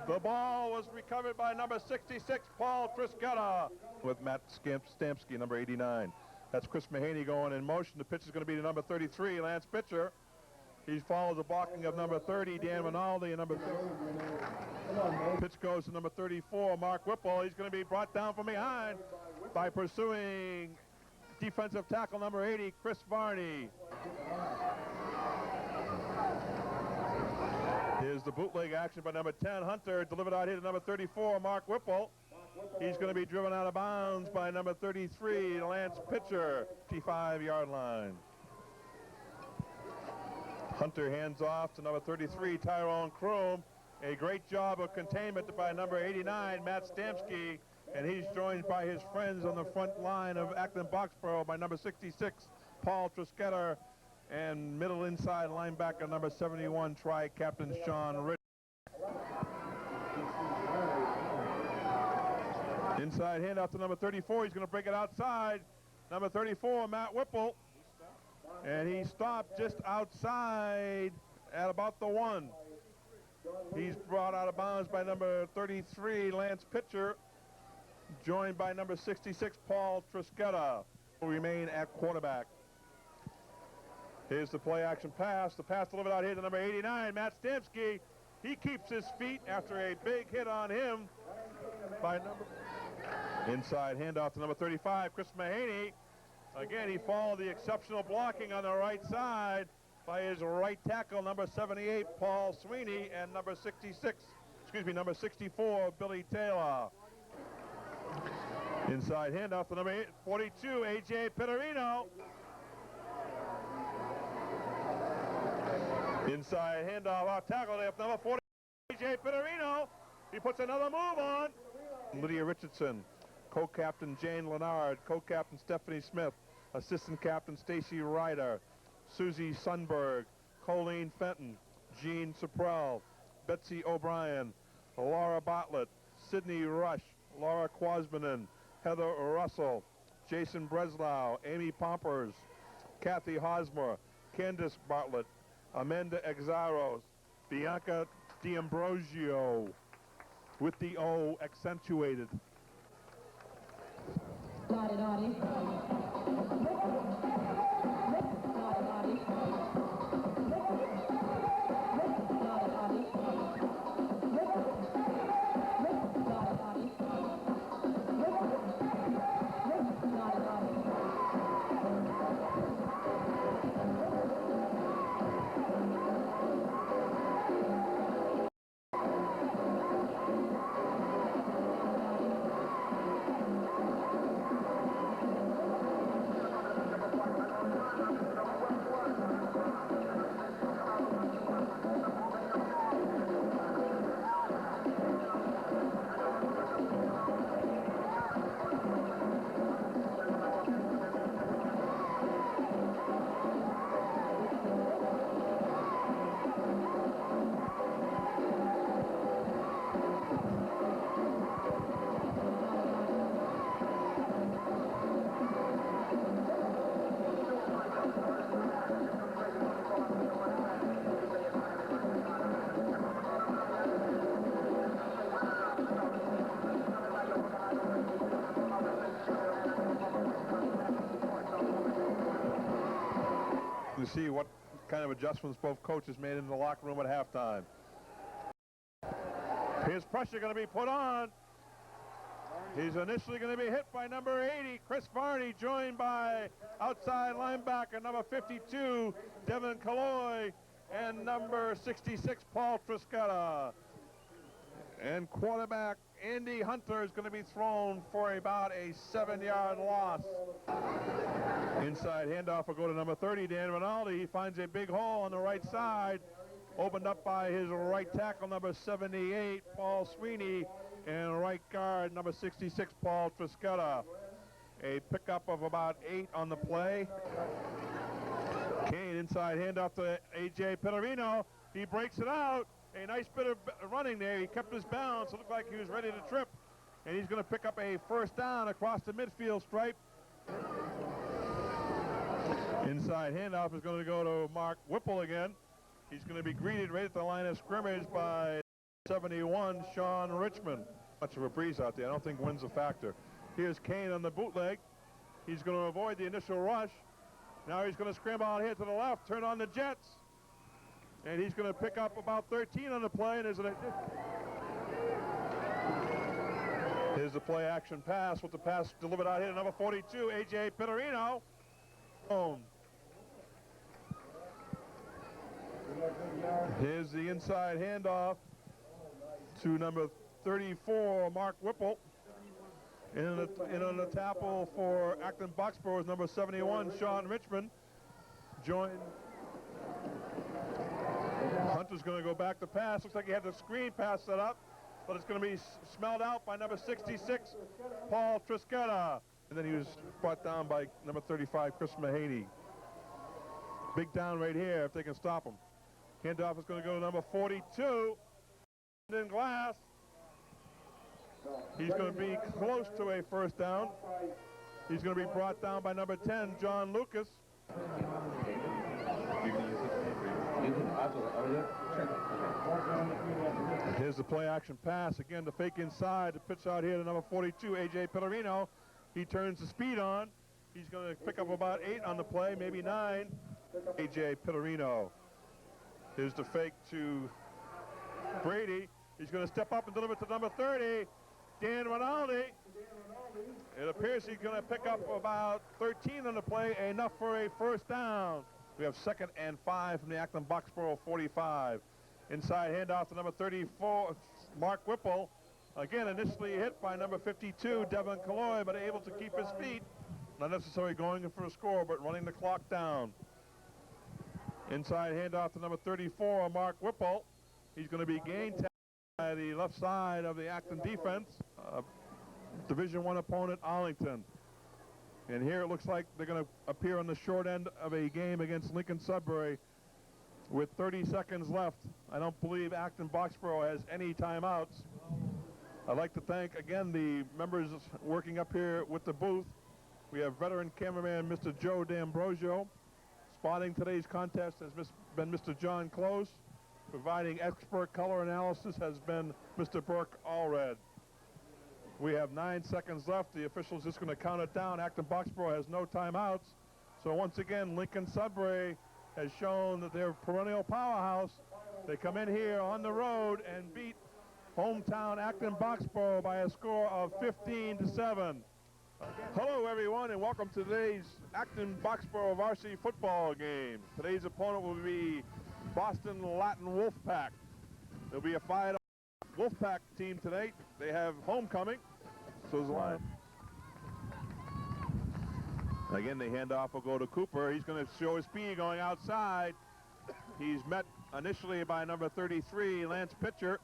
The ball was recovered by number 66, Paul Trisquetta, with Matt Stamsky, number 89. That's Chris Mahaney going in motion. The pitch is going to be to number 33, Lance Pitcher. He follows the blocking of number 30, Dan Rinaldi, and number 30. Pitch goes to number 34, Mark Whipple. He's going to be brought down from behind by pursuing defensive tackle number 80, Chris Varney. Here's the bootleg action by number 10, Hunter, delivered out here to number 34, Mark Whipple. He's going to be driven out of bounds by number 33, Lance Pitcher, 55-yard line. Hunter hands off to number 33, Tyrone Kroom. A great job of containment by number 89, Matt Stamsky, and he's joined by his friends on the front line of Acton Boxborough by number 66, Paul Trisquetta, and middle inside linebacker number 71, tri-captain Sean Rich. Inside handoff to number 34. He's going to break it outside. Number 34, Matt Whipple. And he stopped just outside at about the 1. He's brought out of bounds by number 33, Lance Pitcher, joined by number 66, Paul Trisquetta, who remain at quarterback. Here's the play action pass. The pass delivered out here to number 89, Matt Stamsky. He keeps his feet after a big hit on him by number. Inside handoff to number 35, Chris Mahaney. Again, he followed the exceptional blocking on the right side by his right tackle, number 78, Paul Sweeney, and number 64, Billy Taylor. Inside handoff to number 42, A.J. Pitterino. Inside handoff off tackle there, number 40, A.J. Pitterino. He puts another move on. Lydia Richardson, co-captain Jane Leonard, co-captain Stephanie Smith, assistant captain Stacy Ryder, Susie Sundberg, Colleen Fenton, Jean Suprell, Betsy O'Brien, Laura Bartlett, Sydney Rush, Laura Quasmanen, Heather Russell, Jason Breslau, Amy Pompers, Kathy Hosmer, Candace Bartlett, Amanda Exaros, Bianca D'Ambrosio, with the O accentuated. Naughty, naughty. kind of adjustments both coaches made in the locker room at halftime. Here's pressure going to be put on. He's initially going to be hit by number 80, Chris Varney, joined by outside linebacker number 52, Devin Kaloy, and number 66, Paul Triscetta. And quarterback Andy Hunter is going to be thrown for about a 7-yard loss. Inside handoff will go to number 30, Dan Rinaldi. He finds a big hole on the right side, opened up by his right tackle, number 78, Paul Sweeney, and right guard, number 66, Paul Triscetta. A pickup of about 8 on the play. Kane inside handoff to A.J. Pellerino. He breaks it out. A nice bit of running there. He kept his balance. It looked like he was ready to trip. And he's going to pick up a first down across the midfield stripe. Inside handoff is going to go to Mark Whipple again. He's going to be greeted right at the line of scrimmage by 71, Sean Richmond. Much of a breeze out there. I don't think wind's a factor. Here's Kane on the bootleg. He's going to avoid the initial rush. Now he's going to scramble out here to the left, turn on the jets. And he's going to pick up about 13 on the play. And here's the play action pass with the pass delivered out here to number 42, A.J. Pellerino. Here's the inside handoff to number 34, Mark Whipple. And on the tackle for Acton Boxborough is number 71, Sean Richmond. Joined. Hunter's going to go back to pass. Looks like he had the screen pass set up, but it's going to be smelled out by number 66, Paul Triscetta. And then he was brought down by number 35, Chris Mahaney. Big down right here if they can stop him. Handoff is going to go to number 42, in Glass. He's going to be close to a first down. He's going to be brought down by number 10, John Lucas. Here's the play action pass. Again, the fake inside. The pitch out here to number 42, A.J. Pellerino. He turns the speed on. He's going to pick up about 8 on the play, maybe 9. A.J. Pellerino. Here's the fake to Brady. He's going to step up and deliver to number 30, Dan Rinaldi. It appears he's going to pick up about 13 on the play, enough for a first down. We have 2nd and 5 from the Acton Boxborough 45. Inside handoff to number 34, Mark Whipple. Again, initially hit by number 52, Devin Kaloy, but able to keep his feet. Not necessarily going in for a score, but running the clock down. Inside handoff to number 34, Mark Whipple. He's going to be gained by the left side of the Acton defense. Division I opponent, Arlington. And here it looks like they're going to appear on the short end of a game against Lincoln Sudbury with 30 seconds left. I don't believe Acton Boxborough has any timeouts. I'd like to thank, again, the members working up here with the booth. We have veteran cameraman Mr. Joe D'Ambrosio. Spotting today's contest has been Mr. John Close. Providing expert color analysis has been Mr. Burke Allred. We have 9 seconds left. The official's just going to count it down. Acton Boxborough has no timeouts. So once again, Lincoln Sudbury has shown that they're a perennial powerhouse. They come in here on the road and beat hometown Acton Boxborough by a score of 15-7. Hello, everyone, and welcome to today's Acton Boxborough varsity football game. Today's opponent will be Boston Latin Wolfpack. There'll be a fight Wolfpack team tonight. They have homecoming. So is the line. Again, the handoff will go to Cooper. He's going to show his speed going outside. He's met initially by number 33, Lance Pitcher,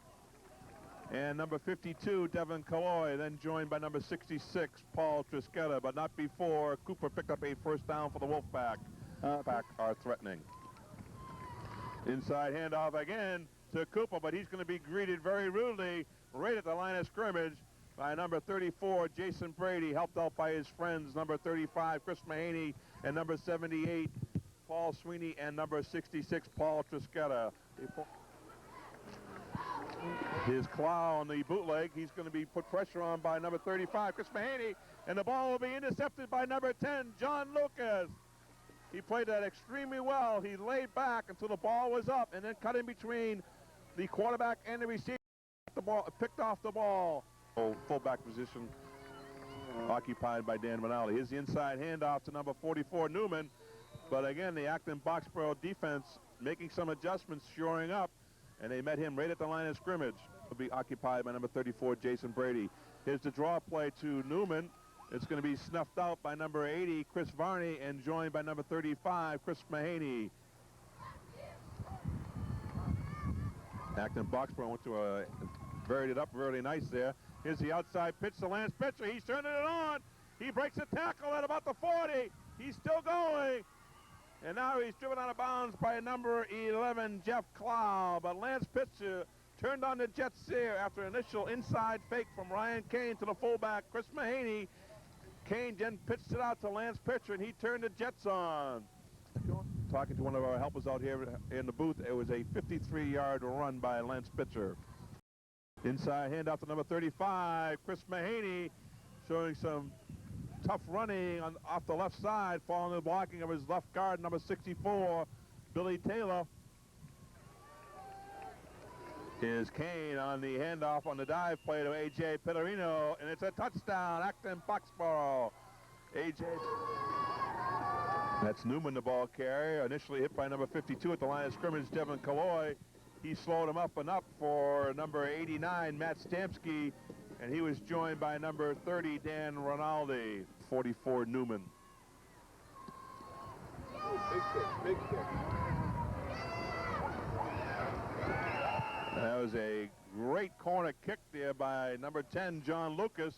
and number 52, Devin Kaloy, then joined by number 66, Paul Triscetta, but not before Cooper picked up a first down for the Wolfpack. Pack are threatening. Inside handoff again to Cooper, but he's going to be greeted very rudely right at the line of scrimmage by number 34, Jason Brady, helped out by his friends, number 35, Chris Mahaney, and number 78, Paul Sweeney, and number 66, Paul Triscetta. His claw on the bootleg. He's going to be put pressure on by number 35, Chris Mahaney, and the ball will be intercepted by number 10, John Lucas. He played that extremely well. He laid back until the ball was up and then cut in between the quarterback and the receiver. The ball, picked off the ball. Fullback position occupied by Dan Rinaldi. Here's the inside handoff to number 44, Newman. But again, the Acton-Boxborough defense making some adjustments, shoring up, and they met him right at the line of scrimmage. Will be occupied by number 34, Jason Brady. Here's the draw play to Newman. It's going to be snuffed out by number 80, Chris Varney, and joined by number 35, Chris Mahaney. Acton-Boxborough went to a buried it up really nice there. Here's the outside pitch to Lance Pitcher. He's turning it on. He breaks a tackle at about the 40. He's still going. And now he's driven out of bounds by number 11, Jeff Clow. But Lance Pitcher turned on the Jets here after an initial inside fake from Ryan Kane to the fullback, Chris Mahaney. Kane then pitched it out to Lance Pitcher, and he turned the Jets on. Talking to one of our helpers out here in the booth, it was a 53-yard run by Lance Pitcher. Inside handoff to number 35, Chris Mahaney, showing some tough running off the left side, following the blocking of his left guard, number 64, Billy Taylor. Is Kane on the handoff on the dive play to A.J. Pittarino, and it's a touchdown, Acton-Boxborough. A.J. That's Newman, the ball carrier, initially hit by number 52 at the line of scrimmage, Devin Calloy. He slowed him up and up for number 89, Matt Stamsky, and he was joined by number 30, Dan Rinaldi. 44, Newman. Big kick, big kick. That was a great corner kick there by number 10, John Lucas.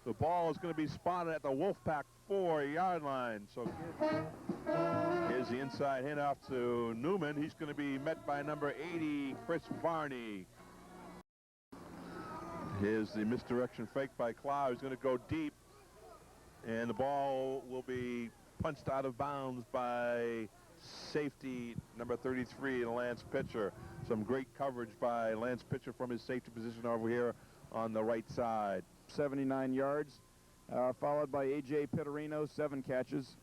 The ball is going to be spotted at the Wolfpack 4-yard line. So here's the inside handoff to Newman. He's going to be met by number 80, Chris Varney. Here's the misdirection fake by Clow. He's going to go deep, and the ball will be punched out of bounds by safety number 33, Lance Pitcher. Some great coverage by Lance Pitcher from his safety position over here on the right side. 79 yards, followed by A.J. Pittarino, 7 catches.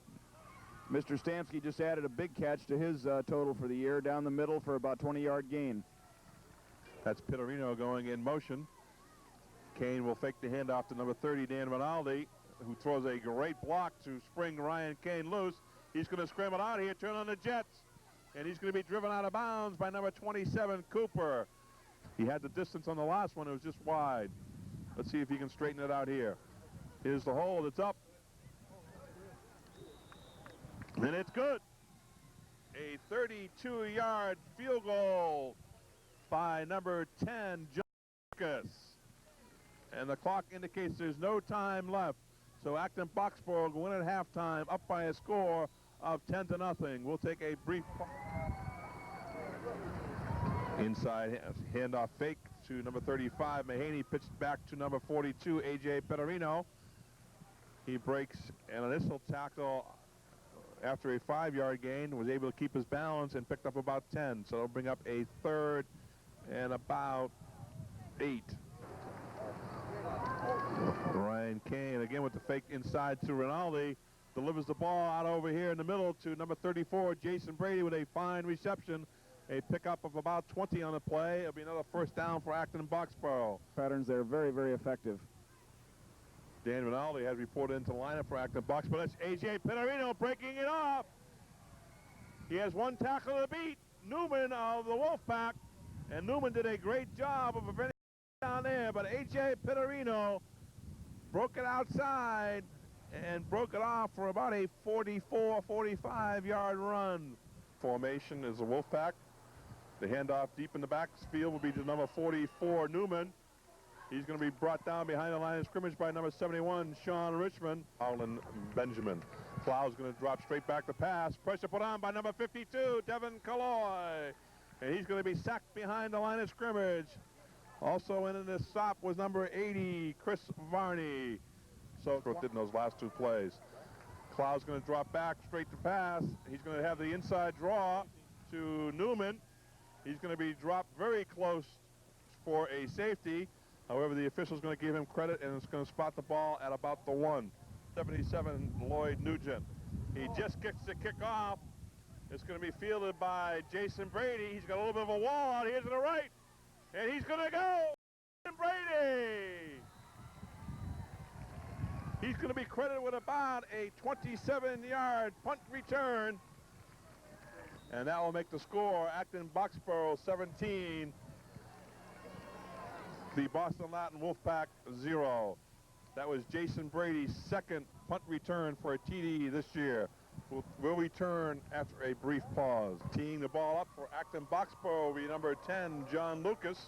Mr. Stamsky just added a big catch to his total for the year, down the middle for about 20-yard gain. That's Pittarino going in motion. Kane will fake the handoff to number 30, Dan Rinaldi, who throws a great block to spring Ryan Kane loose. He's going to scramble out here, turn on the Jets, and he's going to be driven out of bounds by number 27, Cooper. He had the distance on the last one. It was just wide. Let's see if he can straighten it out here. Here's the hold. It's up. And it's good. A 32-yard field goal by number 10, John Lucas. And the clock indicates there's no time left. So Acton-Boxborough will win at halftime, up by a score of 10-0. We'll take a brief inside handoff fake to number 35. Mahaney pitched back to number 42, A.J. Pittarino. He breaks an initial tackle after a 5-yard gain, was able to keep his balance and picked up about 10. So it'll bring up a third and about 8. Ryan Kane again with the fake inside to Rinaldi. Delivers the ball out over here in the middle to number 34, Jason Brady, with a fine reception. A pickup of about 20 on the play. It'll be another first down for Acton-Boxborough. Patterns there, very, very effective. Dan Rinaldi has reported into the lineup for Acton-Boxborough. That's A.J. Pittarino breaking it off. He has one tackle to beat, Newman of the Wolfpack. And Newman did a great job of preventing down there, but A.J. Pittarino broke it outside and broke it off for about a 44, 45-yard run. Formation is the Wolfpack. The handoff deep in the backfield will be to number 44, Newman. He's going to be brought down behind the line of scrimmage by number 71, Sean Richmond. Alan Benjamin. Clow's going to drop straight back to pass. Pressure put on by number 52, Devin Calloy. And he's going to be sacked behind the line of scrimmage. Also in this stop was number 80, Chris Varney. So did in those last two plays. Clow's going to drop back straight to pass. He's going to have the inside draw to Newman. He's going to be dropped very close for a safety. However, the official's going to give him credit, and it's going to spot the ball at about the 1. 77, Lloyd Nugent. He just gets the kick off. It's going to be fielded by Jason Brady. He's got a little bit of a wall out here to the right. And he's going to go. Brady. He's going to be credited with about a 27-yard punt return. And that will make the score Acton Boxborough 17, the Boston Latin Wolfpack 0. That was Jason Brady's second punt return for a TD this year. We'll return after a brief pause. Teeing the ball up for Acton Boxborough will be number 10, John Lucas.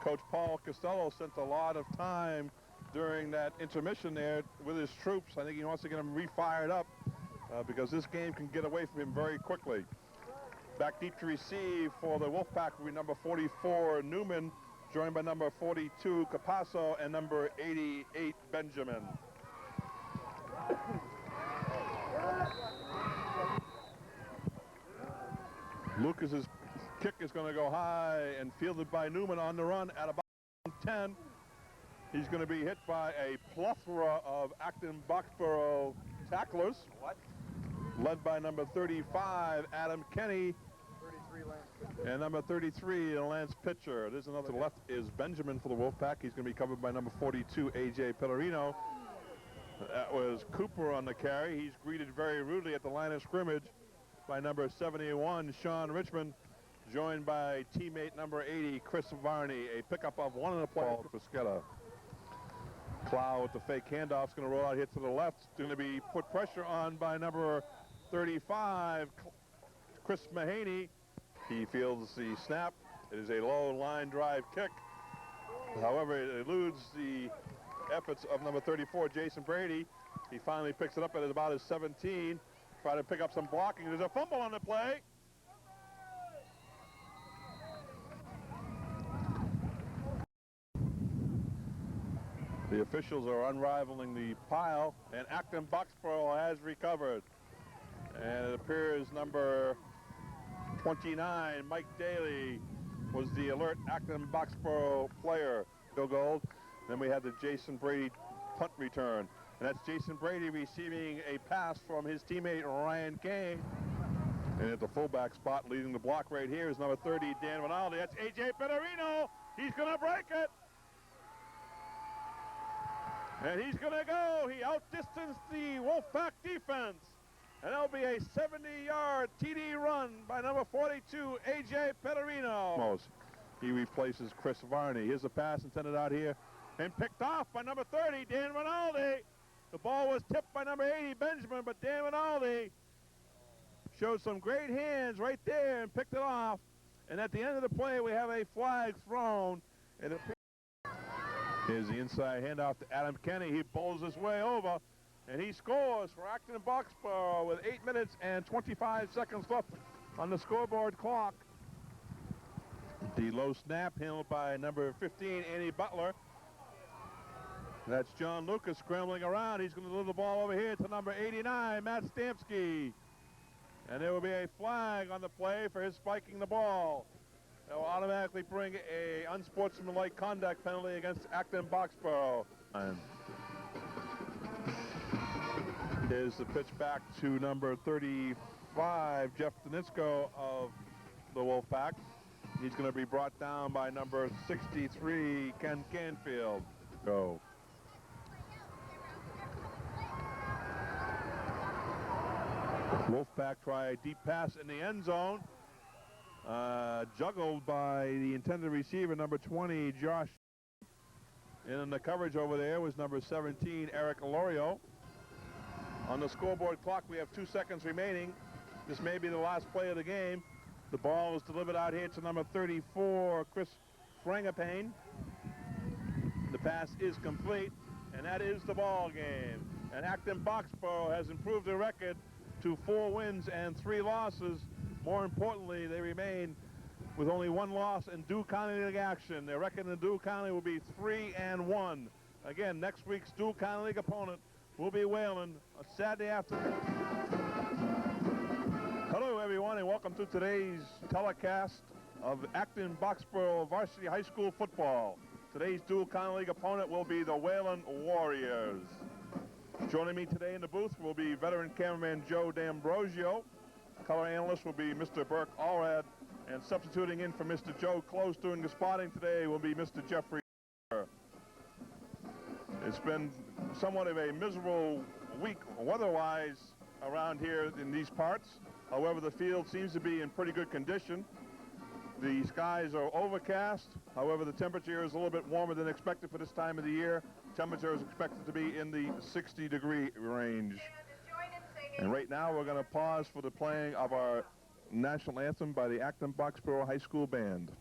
Coach Paul Costello spent a lot of time during that intermission there with his troops. I think he wants to get them refired up because this game can get away from him very quickly. Back deep to receive for the Wolfpack will be number 44, Newman, joined by number 42, Capasso, and number 88, Benjamin. Lucas's kick is going to go high and fielded by Newman on the run at about 10. He's going to be hit by a plethora of Acton Boxborough tacklers, led by number 35, Adam Kenny, and number 33, Lance Pitcher. There's another to the left is Benjamin for the Wolfpack. He's going to be covered by number 42, A.J. Pellerino. That was Cooper on the carry. He's greeted very rudely at the line of scrimmage by number 71, Sean Richmond, joined by teammate number 80, Chris Varney. A pickup of one in the play for Skella. Clow with the fake handoff is going to roll out here to the left. It's going to be put pressure on by number 35, Chris Mahaney. He fields the snap. It is a low line drive kick. However, it eludes the efforts of number 34, Jason Brady. He finally picks it up at about his 17. Try to pick up some blocking. There's a fumble on the play. The officials are unraveling the pile, and Acton Boxborough has recovered. And it appears number 29, Mike Daly, was the alert Acton Boxborough player. Bill Gold. Then we have the Jason Brady punt return. And that's Jason Brady receiving a pass from his teammate Ryan Kane. And at the fullback spot, leading the block right here is number 30, Dan Rinaldi. That's A.J. Pellerino. He's going to break it. And he's going to go. He outdistanced the Wolfpack defense. And that'll be a 70-yard TD run by number 42, A.J. Pellerino. He replaces Chris Varney. Here's a pass intended out here and picked off by number 30, Dan Rinaldi. The ball was tipped by number 80, Benjamin, but Dan Rinaldi showed some great hands right there and picked it off. And at the end of the play, we have a flag thrown. And here's the inside handoff to Adam Kenny. He bowls his way over, and he scores for Acton Boxborough with 8 minutes and 25 seconds left on the scoreboard clock. The low snap handled by number 15, Andy Butler. That's John Lucas scrambling around. He's going to deliver the ball over here to number 89, Matt Stamsky. And there will be a flag on the play for his spiking the ball. That will automatically bring a unsportsmanlike conduct penalty against Acton Boxborough. Here's the pitch back to number 35, Jeff Denitzko of the Wolfpack. He's going to be brought down by number 63, Ken Canfield. Go. Wolfpack try a deep pass in the end zone. Juggled by the intended receiver, number 20, Josh. And in the coverage over there was number 17, Eric Lorio. On the scoreboard clock, we have 2 seconds remaining. This may be the last play of the game. The ball is delivered out here to number 34, Chris Frangipane. The pass is complete, and that is the ball game. And Acton Boxborough has improved their record to 4 wins and 3 losses. More importantly, they remain with only 1 loss in Duke County League action. Their record in Duke County will be 3-1. Again, next week's Duke County League opponent will be Wayland, a Saturday afternoon. Hello, everyone, and welcome to today's telecast of Acton Boxborough Varsity High School football. Today's Dual County League opponent will be the Wayland Warriors. Joining me today in the booth will be veteran cameraman Joe D'Ambrosio. Color analyst will be Mr. Burke Allred. And substituting in for Mr. Joe Close doing the spotting today will be Mr. Jeffrey. It's been somewhat of a miserable week weather-wise around here in these parts. However, the field seems to be in pretty good condition. The skies are overcast. However, the temperature is a little bit warmer than expected for this time of the year. Temperature is expected to be in the 60-degree range. And right now we're going to pause for the playing of our national anthem by the Acton-Boxborough High School Band.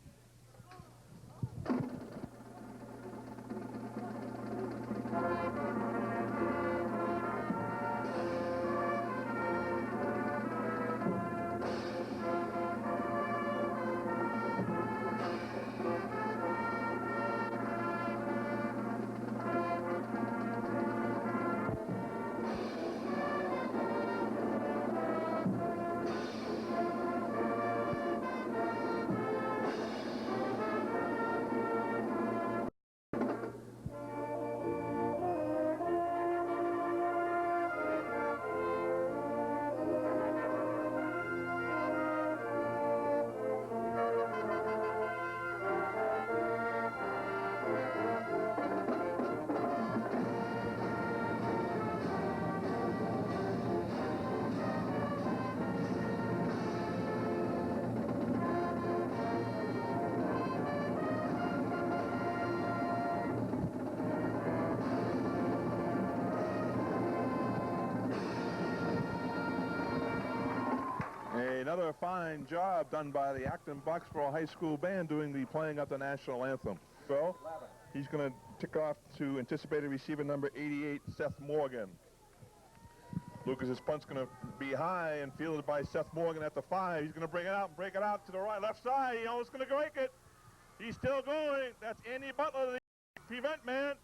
Another fine job done by the Acton-Boxborough High School Band doing the playing of the national anthem. So he's going to tick off to anticipated receiver number 88, Seth Morgan. Lucas's punt's going to be high and fielded by Seth Morgan at the 5. He's going to bring it out and break it out to the right, left side. He almost going to break it. He's still going. That's Andy Butler, the prevent man.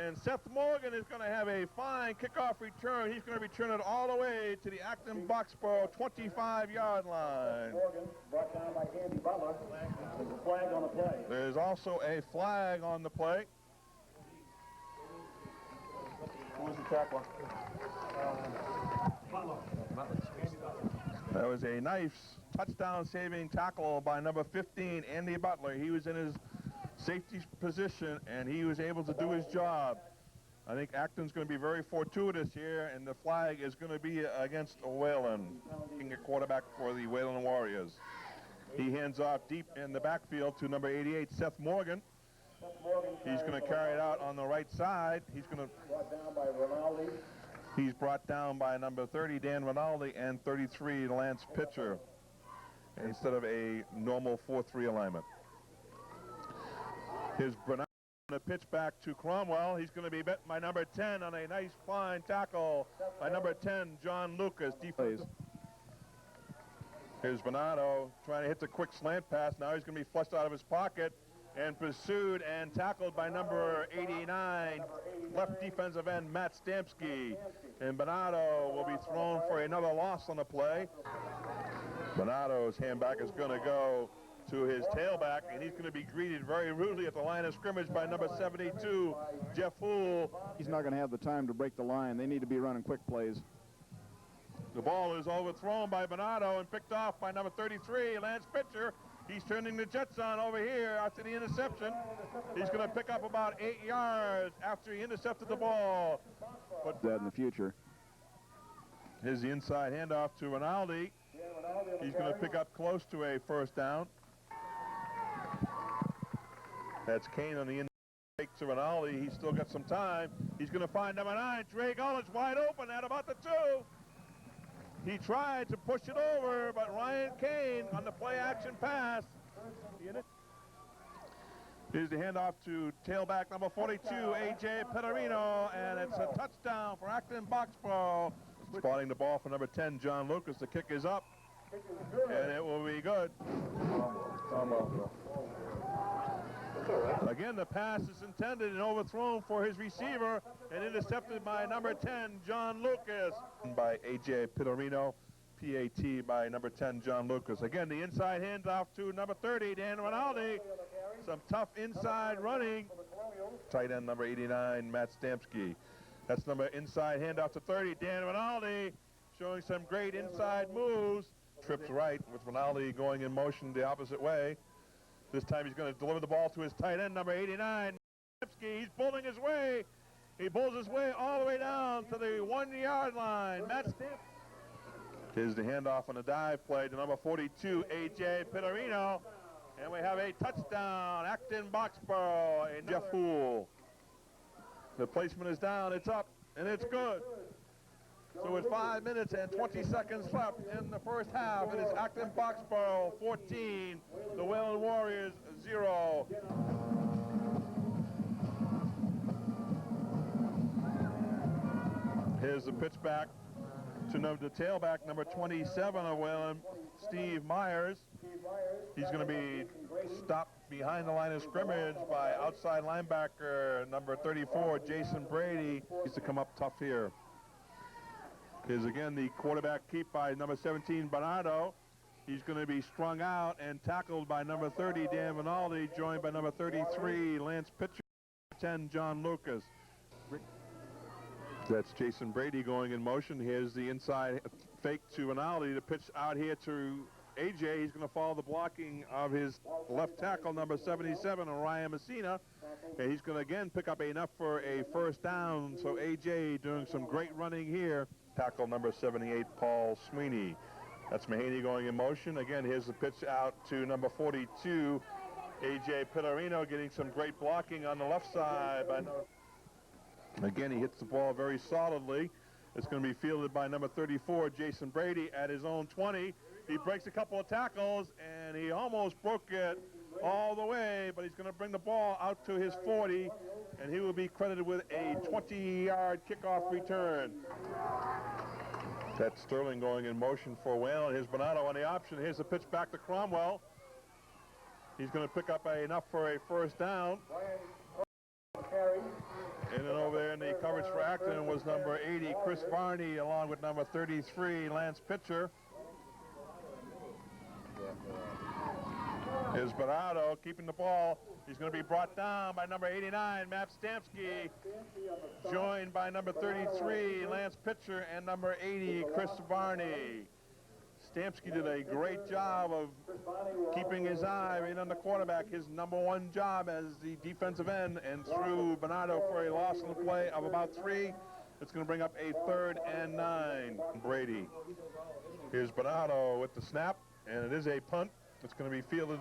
And Seth Morgan is going to have a fine kickoff return. He's going to return it all the way to the Acton-Boxborough 25-yard line. Morgan brought down by Andy Butler. There's a flag on the play. There's also a flag on the play. Who's the tackler? That was a nice touchdown-saving tackle by number 15, Andy Butler. He was in his safety position, and he was able to do his job. I think Acton's going to be very fortuitous here, and the flag is going to be against Wayland, being a quarterback for the Wayland Warriors. He hands off deep in the backfield to number 88, Seth Morgan. He's going to carry it out on the right side. He's going to Brought down by Rinaldi. He's brought down by number 30, Dan Rinaldi, and 33, Lance Pitcher, instead of a normal 4-3 alignment. Here's Bernard on a pitch back to Cromwell. He's going to be bet by number 10 on a nice fine tackle by number 10, John Lucas. Defense. Here's Bernardo trying to hit the quick slant pass. Now he's going to be flushed out of his pocket and pursued and tackled by number 89, left defensive end Matt Stamsky. And Bernardo will be thrown for another loss on the play. Bernardo's handback is going to go to his tailback, and he's going to be greeted very rudely at the line of scrimmage by number 72, Jeff Hool. He's not going to have the time to break the line. They need to be running quick plays. The ball is overthrown by Bernardo and picked off by number 33, Lance Pitcher. He's turning the Jets on over here after the interception. He's going to pick up about 8 yards after he intercepted the ball. But that in the future. Here's the inside handoff to Rinaldi. He's going to pick up close to a first down. That's Kane on the inside. Take to Rinaldi. He's still got some time. He's going to find number 9, Trey Gullidge, wide open at about the 2. He tried to push it over, but Ryan Kane on the play-action pass. Here's the handoff to tailback number 42, A.J. Petterino, and it's a touchdown for Acton-Boxborough. Spotting the ball for number 10, John Lucas. The kick is up, and it will be good. Again, the pass is intended and overthrown for his receiver and intercepted by number 10, John Lucas. By A.J. Pitterino, P.A.T. by number 10, John Lucas. Again, the inside handoff to number 30, Dan Rinaldi. Some tough inside running. Tight end number 89, Matt Stamsky. That's number inside handoff to 30. Dan Rinaldi showing some great inside moves. Trips right with Rinaldi going in motion the opposite way. This time he's going to deliver the ball to his tight end, number 89. He's pulling his way. He pulls his way all the way down to the 1-yard line. Matt Stamp. Here's the handoff on a dive play to number 42, A.J. Pittarino. And we have a touchdown, Acton Boxborough and Jeff Poole. The placement is down, it's up, and it's good. So with 5 minutes and 20 seconds left in the first half, it is Acton Boxborough 14, the Wayland Warriors 0. Here's the pitch back to the tailback, number 27 of Wayland, Steve Myers. He's going to be stopped behind the line of scrimmage by outside linebacker, number 34, Jason Brady. He's to come up tough here. Here's again the quarterback keep by number 17, Bernardo. He's going to be strung out and tackled by number 30, Dan Rinaldi, joined by number 33, Lance Pitcher, 10, John Lucas. That's Jason Brady going in motion. Here's the inside fake to Rinaldi. The pitch out here to A.J. He's going to follow the blocking of his left tackle, number 77, Ryan Messina. And he's going to again pick up enough for a first down. So A.J. doing some great running here. Tackle number 78, Paul Sweeney. That's Mahaney going in motion. Again, here's the pitch out to number 42, A.J. Pittarino, getting some great blocking on the left side. Again, he hits the ball very solidly. It's going to be fielded by number 34, Jason Brady, at his own 20. He breaks a couple of tackles, and he almost broke it all the way, but he's going to bring the ball out to his 40, and he will be credited with a 20-yard kickoff return. That's Sterling going in motion for Wayland. Here's Bernardo on the option. Here's the pitch back to Cromwell. He's going to pick up enough for a first down. And then over there in the coverage for Acton was number 80, Chris Varney, along with number 33, Lance Pitcher. Here's Bernardo keeping the ball. He's going to be brought down by number 89, Matt Stamsky, joined by number 33, Lance Pitcher, and number 80, Chris Varney. Stamsky did a great job of keeping his eye right on the quarterback, his number one job as the defensive end, and threw Bernardo for a loss in the play of about 3. It's going to bring up a 3rd and 9. Brady. Here's Bernardo with the snap, and it is a punt. It's going to be fielded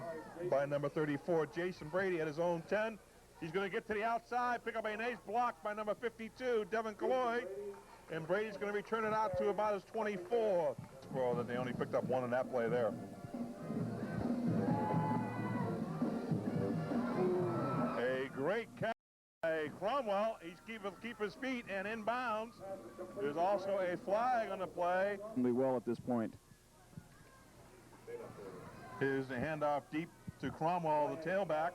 by number 34, Jason Brady, at his own 10. He's going to get to the outside, pick up a nice block by number 52, Devin Colloy, and Brady's going to return it out to about his 24. Well, that they only picked up 1 in that play there. A great catch by Cromwell. He's keep his feet and inbounds. There's also a flag on the play. Well at this point. Here's the handoff deep to Cromwell, the tailback.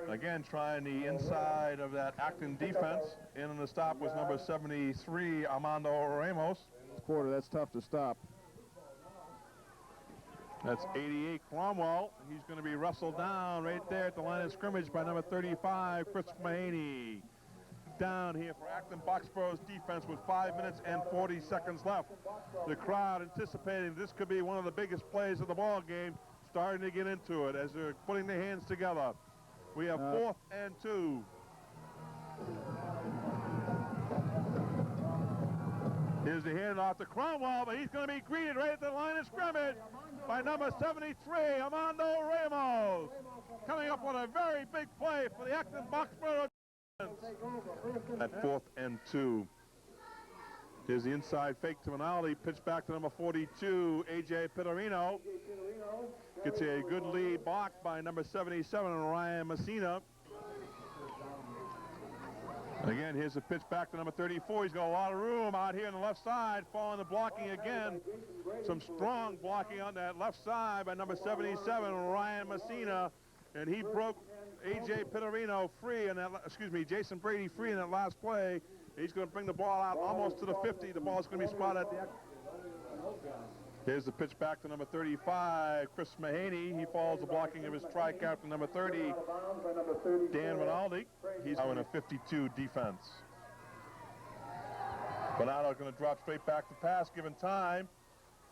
Again, trying the inside of that Acton defense. In on the stop was number 73, Armando Ramos. Quarter, that's tough to stop. That's 88, Cromwell. He's going to be wrestled down right there at the line of scrimmage by number 35, Chris Mahaney. Down here for Acton Boxborough's defense with 5 minutes and 40 seconds left. The crowd anticipating this could be one of the biggest plays of the ball game, starting to get into it as they're putting their hands together. We have 4th and 2. Here's the handoff to Cromwell, but he's going to be greeted right at the line of scrimmage by number 73, Armando Ramos. Coming up with a very big play for the Acton Boxborough defense. At 4th and 2. Here's the inside fake to Rinaldi, pitch back to number 42, A.J. Pittarino. Gets a good lead blocked by number 77, Ryan Messina. Again, here's a pitch back to number 34. He's got a lot of room out here on the left side, following the blocking again. Some strong blocking on that left side by number 77, Ryan Messina. And he broke A.J. Pittarino free, and Jason Brady free in that last play. He's going to bring the ball out almost to the 50. The ball's going to be spotted at the end. Here's the pitch back to number 35, Chris Mahaney. He follows the blocking of his tri-captain, number 30, Dan Rinaldi. He's now in a 52 defense. Bernardo going to drop straight back to pass, given time.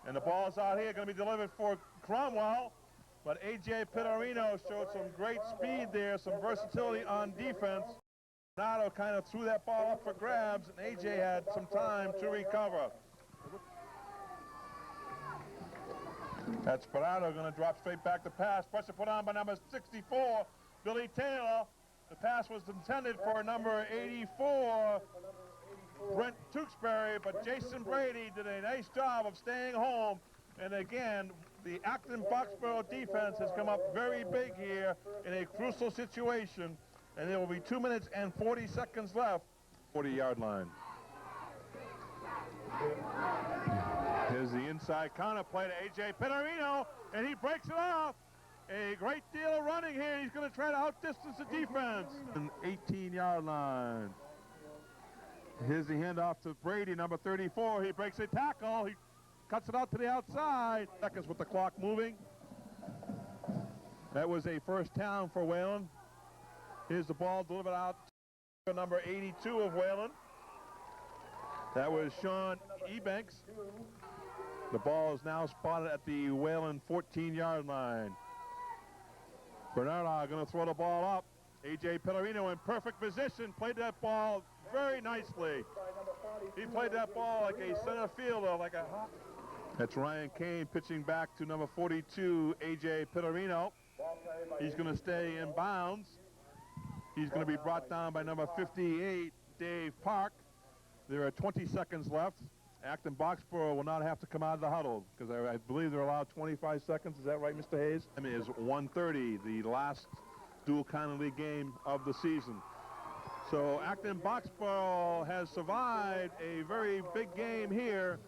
And the ball's out here, going to be delivered for Cromwell. But A.J. Pittarino showed some great speed there, some versatility on defense. Bernardo kind of threw that ball up for grabs, and A.J. had some time to recover. That's Bernardo going to drop straight back to pass. Pressure put on by number 64, Billy Taylor. The pass was intended for number 84, Brent Tewksbury, but Jason Brady did a nice job of staying home. And again, the Acton-Boxborough defense has come up very big here in a crucial situation. And there will be 2 minutes and 40 seconds left. 40-yard line. Here's the inside counter play to A.J. Pittarino, and he breaks it off. A great deal of running here. He's going to try to outdistance the defense. An 18-yard line. Here's the handoff to Brady, number 34. He breaks a tackle. He cuts it out to the outside. Seconds with the clock moving. That was a first down for Wayland. Here's the ball delivered out to number 82 of Wayland. That was Sean Ebanks. The ball is now spotted at the Wayland 14-yard line. Bernardo going to throw the ball up. A.J. Pittarino in perfect position, played that ball very nicely. He played that ball like a center fielder, like a... That's Ryan Kane pitching back to number 42, A.J. Pittarino. He's going to stay in bounds. He's going to be brought down by number 58, Dave Park. There are 20 seconds left. Acton-Boxborough will not have to come out of the huddle because I believe they're allowed 25 seconds. Is that right, Mr. Hayes? I mean, it's 1:30, the last dual county league game of the season. So Acton-Boxborough has survived a very big game here,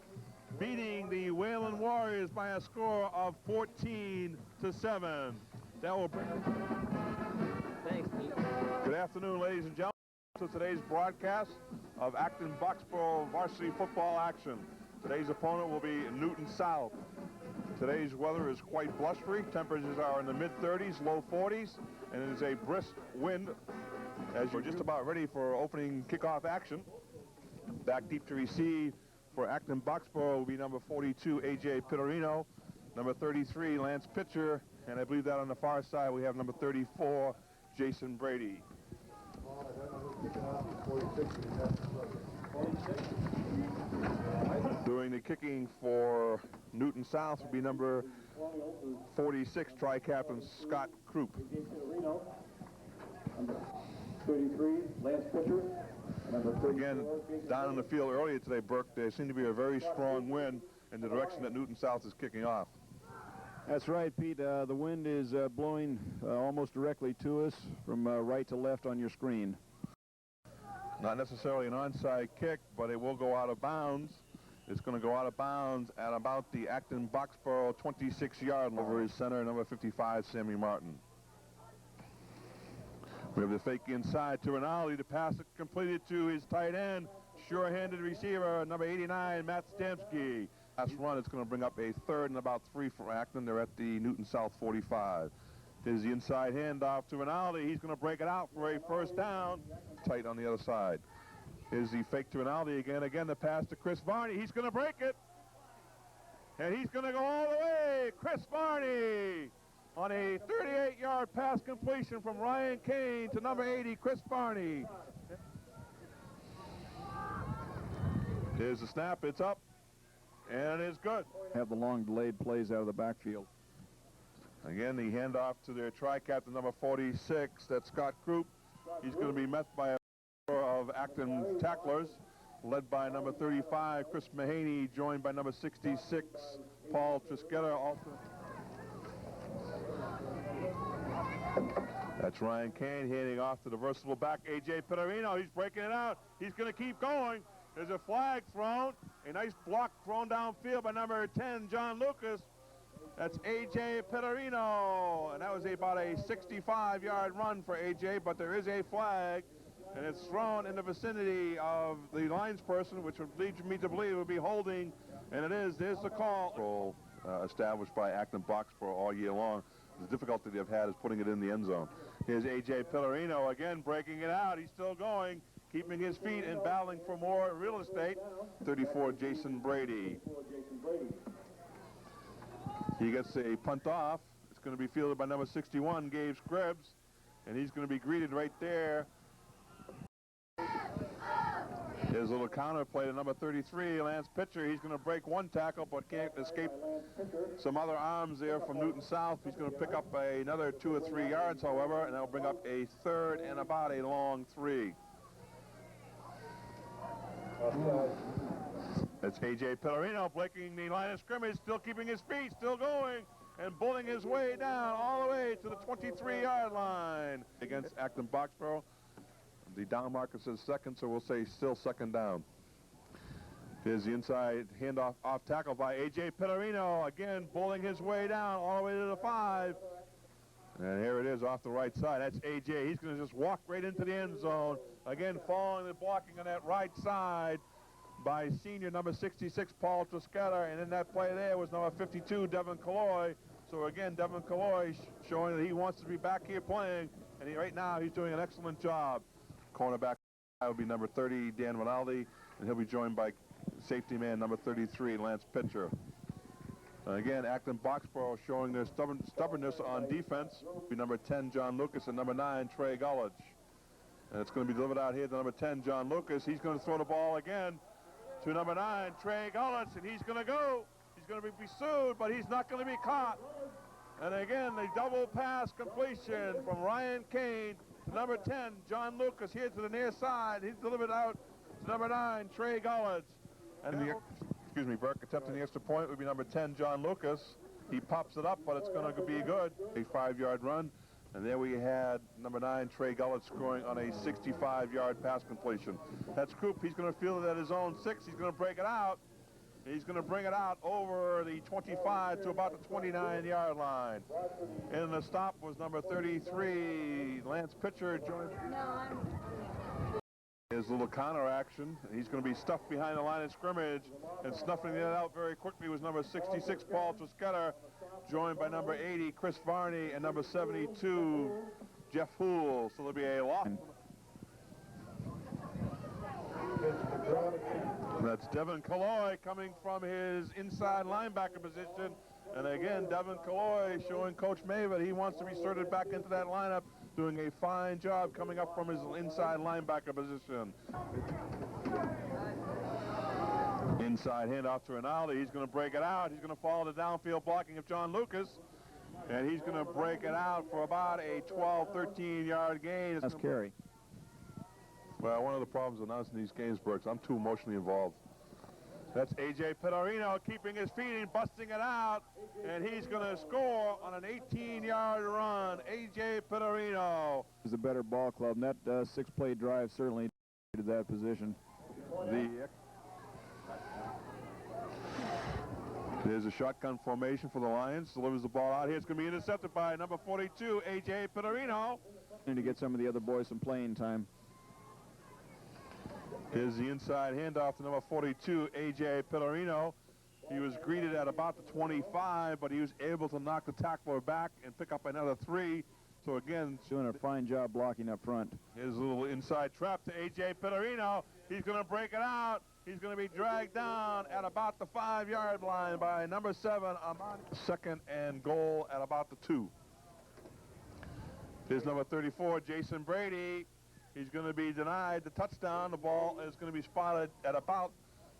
beating the Wayland Warriors by a score of 14-7. That will bring... Thanks, Pete. Good afternoon, ladies and gentlemen, to today's broadcast of Acton-Boxborough varsity football action. Today's opponent will be Newton South. Today's weather is quite blustery. Temperatures are in the mid-30s, low 40s, and it is a brisk wind as you're just about ready for opening kickoff action. Back deep to receive for Acton-Boxborough will be number 42, A.J. Pittarino, number 33, Lance Pitcher, and I believe that on the far side we have number 34, Jason Brady. Doing the kicking for Newton South will be number 46, Tri-Captain Scott Krupp. 33, Lance Pitcher. Again, down in the field earlier today, Burke, there seemed to be a very strong wind in the direction that Newton South is kicking off. That's right, Pete. The wind is blowing almost directly to us from right to left on your screen. Not necessarily an onside kick, but it will go out of bounds. It's going to go out of bounds at about the Acton-Boxborough 26-yard line over his center, number 55, Sammy Martin. We have the fake inside to Rinaldi. The pass completed to his tight end, sure-handed receiver, number 89, Matt Stamsky. Last run, it's going to bring up a third and about 3 for Acton. They're at the Newton South 45. Here's the inside handoff to Rinaldi. He's going to break it out for a first down. Tight on the other side. Here's the fake to Rinaldi again. Again, the pass to Chris Varney. He's going to break it. And he's going to go all the way. Chris Varney on a 38-yard pass completion from Ryan Kane to number 80, Chris Varney. Here's the snap. It's up. And it is good. Have the long delayed plays out of the backfield. Again, the handoff to their tri-captain, number 46, that's Scott Krupp. He's going to be met by a number of Acton tacklers, led by number 35, Chris Mahaney, joined by number 66, Paul Trischetta. Also, that's Ryan Kane handing off to the versatile back, A.J. Pittarino. He's breaking it out. He's going to keep going. There's a flag thrown. A nice block thrown downfield by number 10, John Lucas. That's A.J. Pittarino. And that was about a 65-yard run for A.J., but there is a flag, and it's thrown in the vicinity of the linesperson, which would lead me to believe it would be holding, and it is. There's the call. Established by Acton-Boxborough all year long. The difficulty they've had is putting it in the end zone. Here's A.J. Pittarino again breaking it out. He's still going. keeping his feet and battling for more real estate. 34, Jason Brady. He gets a punt off. It's going to be fielded by number 61, Gabe Scribbs, and he's going to be greeted right there. His little counter play to number 33, Lance Pitcher. He's going to break one tackle, but can't escape some other arms there from Newton South. He's going to pick up another 2 or 3 yards, however, and that'll bring up a third and about a long 3. It's A.J. Pellerino breaking the line of scrimmage, still keeping his feet, still going, and bulling his way down all the way to the 23-yard line against Acton Boxborough. The down marker says second, so we'll say still second down. Here's the inside handoff off tackle by A.J. Pellerino, again bulling his way down all the way to the 5. And here it is off the right side. That's A.J. He's going to just walk right into the end zone. Again, following the blocking on that right side by senior number 66, Paul Trisketter. And in that play there was number 52, Devin Calloy. So again, Devin Calloy showing that he wants to be back here playing. And right now he's doing an excellent job. Cornerback will be number 30, Dan Rinaldi. And he'll be joined by safety man number 33, Lance Pitcher. Again, Acton Boxborough showing their stubbornness on defense. Be number 10, John Lucas, and number 9, Trey Gulledge. And it's going to be delivered out here to number 10, John Lucas. He's going to throw the ball again to number 9, Trey Gulledge, and he's going to go. He's going to be pursued, but he's not going to be caught. And again, the double pass completion from Ryan Kane to number 10, John Lucas, here to the near side. He's delivered out to number 9, Trey Gulledge. And Burke attempting the extra point would be number 10, John Lucas. He pops it up, but it's going to be good. A 5-yard run. And there we had number 9, Trey Gulledge, scoring on a 65-yard pass completion. That's Croup. He's going to field it at his own 6. He's going to break it out. He's going to bring it out over the 25 to about the 29-yard line. And the stop was number 33, Lance Pitcher. His little counter action. He's going to be stuffed behind the line of scrimmage, and snuffing it out very quickly was number 66, Paul Trisketter, joined by number 80, Chris Varney, and number 72, Jeff Hoole. So there'll be a loss. That's Devin Calloy coming from his inside linebacker position. And again, Devin Calloy showing Coach May that he wants to be inserted back into that lineup, doing a fine job coming up from his inside linebacker position. Inside handoff to Rinaldi. He's going to break it out. He's going to follow the downfield blocking of John Lucas. And he's going to break it out for about a 12, 13-yard gain. That's carry. Well, one of the problems announcing these games, Brooks, I'm too emotionally involved. That's A.J. Pellerino keeping his feet and busting it out, and he's going to score on an 18-yard run. A.J. Pellerino. Is a better ball club, and that 6-play drive certainly did that position. There's a shotgun formation for the Lions. Delivers the ball out here. It's going to be intercepted by number 42, A.J. Pellerino. Need to get some of the other boys some playing time. Here's the inside handoff to number 42, A.J. Pellerino. He was greeted at about the 25, but he was able to knock the tackler back and pick up another 3. So again, doing a fine job blocking up front. His little inside trap to A.J. Pellerino. He's going to break it out. He's going to be dragged down at about the 5-yard line by number 7, Amani. Second and goal at about the 2. Here's number 34, Jason Brady. He's going to be denied the touchdown. The ball is going to be spotted at about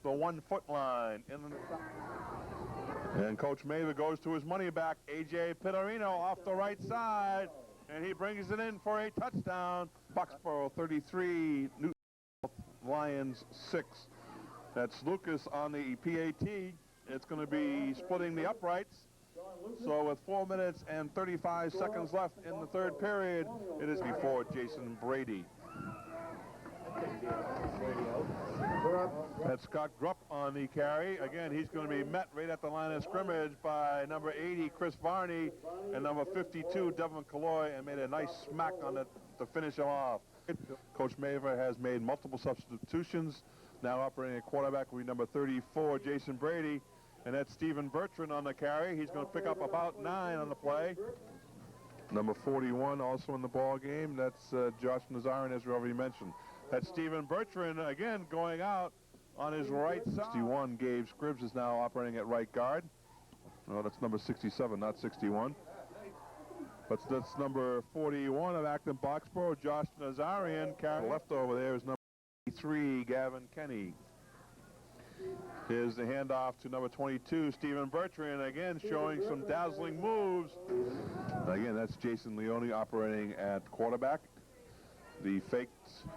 the 1-foot line. And Coach Mather goes to his money back. A.J. Pellerino off the right side, and he brings it in for a touchdown. Boxborough 33, Newton Lions 6. That's Lucas on the PAT. It's going to be splitting the uprights. So with 4 minutes and 35 seconds left in the third period, it is before Jason Brady. That's Scott Grupp on the carry. Again, he's going to be met right at the line of scrimmage by number 80, Chris Varney, and number 52, Devin Calloy, and made a nice smack on it to finish him off. Coach Maver has made multiple substitutions. Now operating at quarterback will be number 34, Jason Brady, and that's Stephen Bertrand on the carry. He's going to pick up about 9 on the play. Number 41 also in the ball game. That's Josh Nazarin, as we already mentioned. That's Stephen Bertrand again going out on his right side. 61, Gabe Scribbs is now operating at right guard. No, that's number 67, not 61. But that's number 41 of Acton Boxborough, Josh Nazarian. Left over there is number 3, Gavin Kenny. Here's the handoff to number 22, Stephen Bertrand, again showing some dazzling moves. Again, that's Jason Leone operating at quarterback. The fake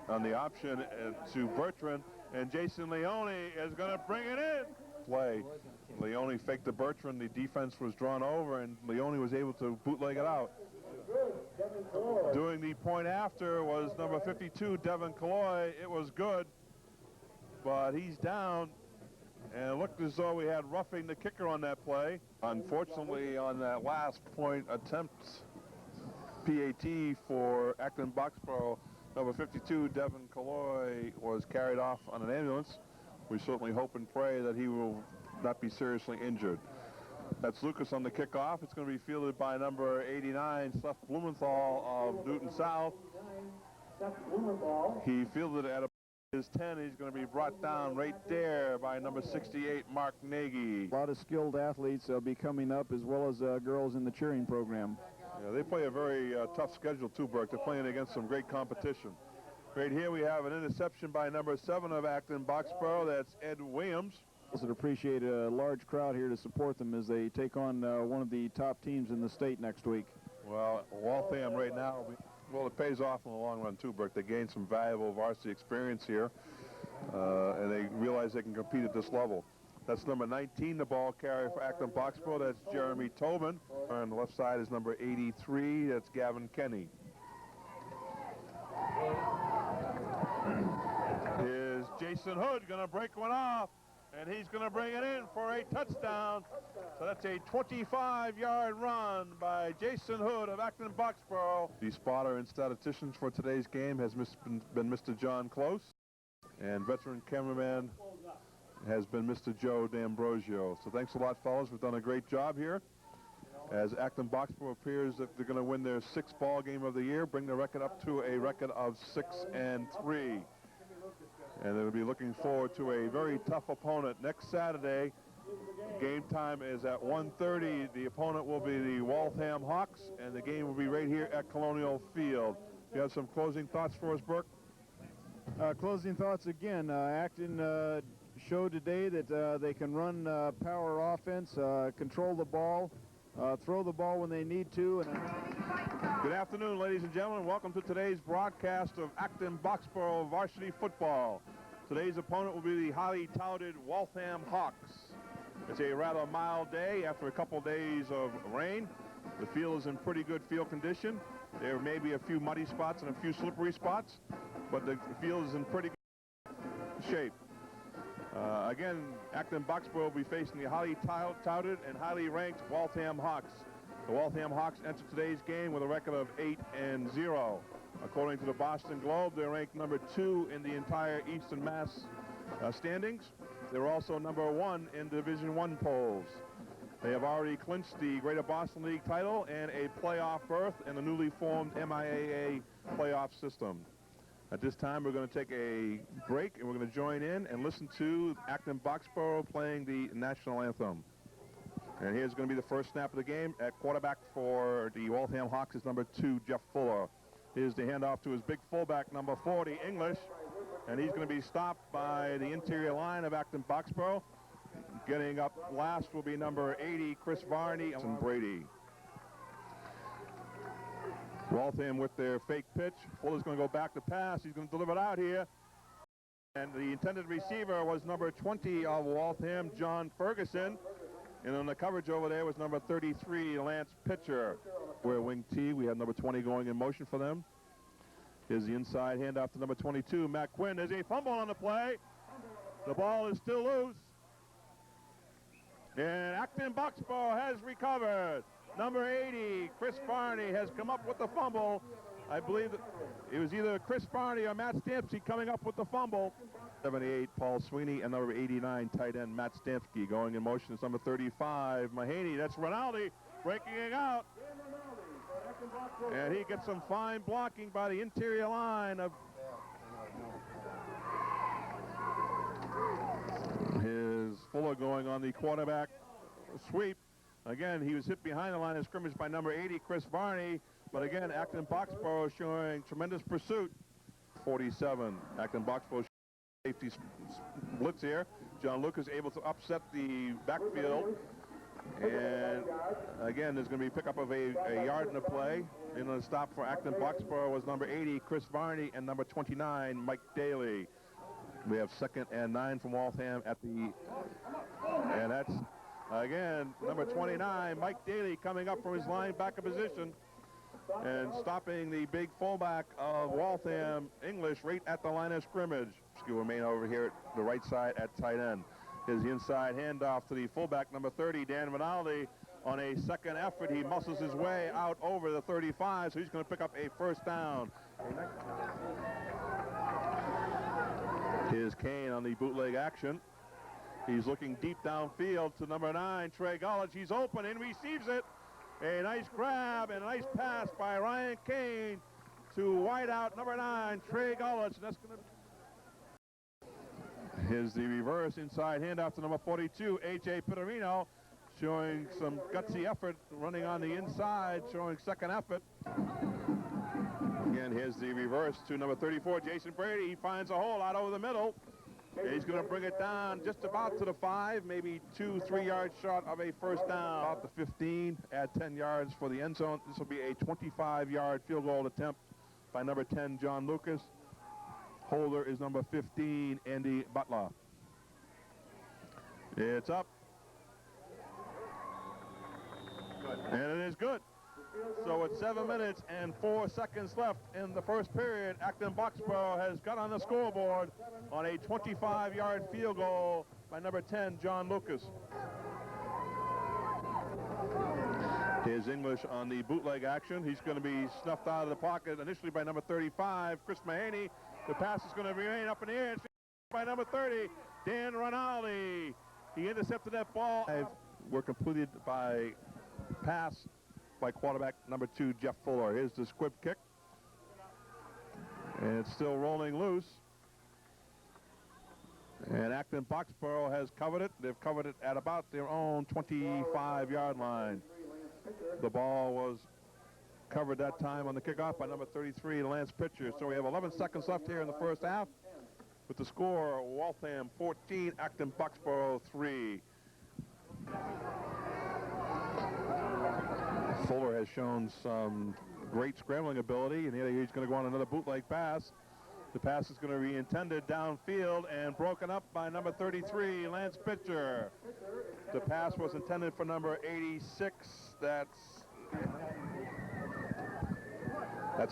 on the option to Bertrand, and Jason Leone is going to bring it in. Play. Leone faked to Bertrand. The defense was drawn over, and Leone was able to bootleg it out. Doing the point after was number 52, Devin Colloy. It was good, but he's down, and it looked as though we had roughing the kicker on that play. Unfortunately, on that last point attempt, PAT for Acton Boxborough, number 52, Devin Colloy, was carried off on an ambulance. We certainly hope and pray that he will not be seriously injured. That's Lucas on the kickoff. It's going to be fielded by number 89, Seth Blumenthal of Newton South. He fielded at his 10. He's going to be brought down right there by number 68, Mark Nagy. A lot of skilled athletes will be coming up, as well as girls in the cheering program. Yeah, they play a very tough schedule too, Burke. They're playing against some great competition. Right here we have an interception by number 7 of Acton Boxborough. That's Ed Williams. Would appreciate a large crowd here to support them as they take on one of the top teams in the state next week. Well, Waltham right now, well, it pays off in the long run too, Burke. They gain some valuable varsity experience here, and they realize they can compete at this level. That's number 19, the ball carrier for Acton Boxborough. That's Jeremy Tobin. On the left side is number 83. That's Gavin Kenny. Here's Jason Hood going to break one off, and he's going to bring it in for a touchdown. So that's a 25-yard run by Jason Hood of Acton Boxborough. The spotter and statisticians for today's game has been Mr. John Close, and veteran cameraman has been Mr. Joe D'Ambrosio. So thanks a lot, fellas. We've done a great job here, as Acton Boxborough appears that they're going to win their 6th ball game of the year, bring the record up to a record of 6-3. And they'll be looking forward to a very tough opponent next Saturday. Game time is at 1:30. The opponent will be the Waltham Hawks, and the game will be right here at Colonial Field. You have some closing thoughts for us, Burke? Closing thoughts again. Acton showed today that they can run power offense, control the ball, throw the ball when they need to. Good afternoon, ladies and gentlemen. Welcome to today's broadcast of Acton Boxborough varsity football. Today's opponent will be the highly touted Waltham Hawks. It's a rather mild day after a couple days of rain. The field is in pretty good field condition. There may be a few muddy spots and a few slippery spots, but the field is in pretty good shape. Again, Acton Boxborough will be facing the highly touted and highly ranked Waltham Hawks. The Waltham Hawks enter today's game with a record of 8-0. According to the Boston Globe, they're ranked number 2 in the entire Eastern Mass standings. They're also number 1 in Division I polls. They have already clinched the Greater Boston League title and a playoff berth in the newly formed MIAA playoff system. At this time, we're going to take a break, and we're going to join in and listen to Acton Boxborough playing the national anthem. And here's going to be the first snap of the game. At quarterback for the Waltham Hawks is number 2, Jeff Fuller. Here's the handoff to his big fullback, number 40, English. And he's going to be stopped by the interior line of Acton Boxborough. Getting up last will be number 80, Chris Varney and Brady. Waltham with their fake pitch. Fuller's going to go back to pass. He's going to deliver it out here. And the intended receiver was number 20 of Waltham, John Ferguson. And on the coverage over there was number 33, Lance Pitcher. We're wing T. We have number 20 going in motion for them. Here's the inside handoff to number 22, Matt Quinn. There's a fumble on the play. The ball is still loose. And Acton Boxborough has recovered. Number 80, Chris Varney, has come up with the fumble. I believe that it was either Chris Varney or Matt Stampsky coming up with the fumble. 78, Paul Sweeney, and number 89, tight end Matt Stampsky. Going in motion is number 35, Mahaney. That's Rinaldi breaking it out. And he gets some fine blocking by the interior line of is Fuller going on the quarterback sweep. Again, he was hit behind the line of scrimmage by number 80, Chris Varney. But again, Acton Boxborough showing tremendous pursuit. 47. Acton Boxborough safety blitz here. John Lucas able to upset the backfield. And again, there's going to be pickup of a yard in the play. And the stop for Acton Boxborough was number 80, Chris Varney, and number 29, Mike Daly. We have 2nd and 9 from Waltham at the, and that's, again, number 29, Mike Daly coming up from his linebacker position and stopping the big fullback of Waltham, English, right at the line of scrimmage. Skill remain over here at the right side at tight end. His inside handoff to the fullback, number 30, Dan Rinaldi. On a second effort, he muscles his way out over the 35, so he's going to pick up a first down. Here's Kane on the bootleg action. He's looking deep downfield to number 9, Trey Gullich. He's open and receives it. A nice grab and a nice pass by Ryan Kane to wideout number 9, Trey Gullich. And that's going to. Here's the reverse inside handoff to number 42, A.J. Pittarino, showing some gutsy effort, running on the inside, showing second effort. Again, here's the reverse to number 34, Jason Brady. He finds a hole out over the middle. And he's going to bring it down just about to the 5, maybe 2-3 yards short of a first down. About the 15, add 10 yards for the end zone. This will be a 25-yard field goal attempt by number 10, John Lucas. Holder is number 15, Andy Butler. It's up. And it is good. So it's 7 minutes and 4 seconds left in the first period. Acton Boxborough has got on the scoreboard on a 25-yard field goal by number 10, John Lucas. Here's English on the bootleg action. He's going to be snuffed out of the pocket initially by number 35, Chris Mahaney. The pass is going to remain up in the air. It's by number 30, Dan Rinaldi. He intercepted that ball. Were completed by pass by quarterback number 2, Jeff Fuller. Here's the squib kick. And it's still rolling loose. And Acton Boxborough has covered it. They've covered it at about their own 25-yard line. The ball was covered that time on the kickoff by number 33, Lance Pitcher. So we have 11 seconds left here in the first half with the score, Waltham 14, Acton Boxborough 3. Fuller has shown some great scrambling ability, and here he's going to go on another bootleg pass. The pass is going to be intended downfield and broken up by number 33, Lance Pitcher. The pass was intended for number 86. That's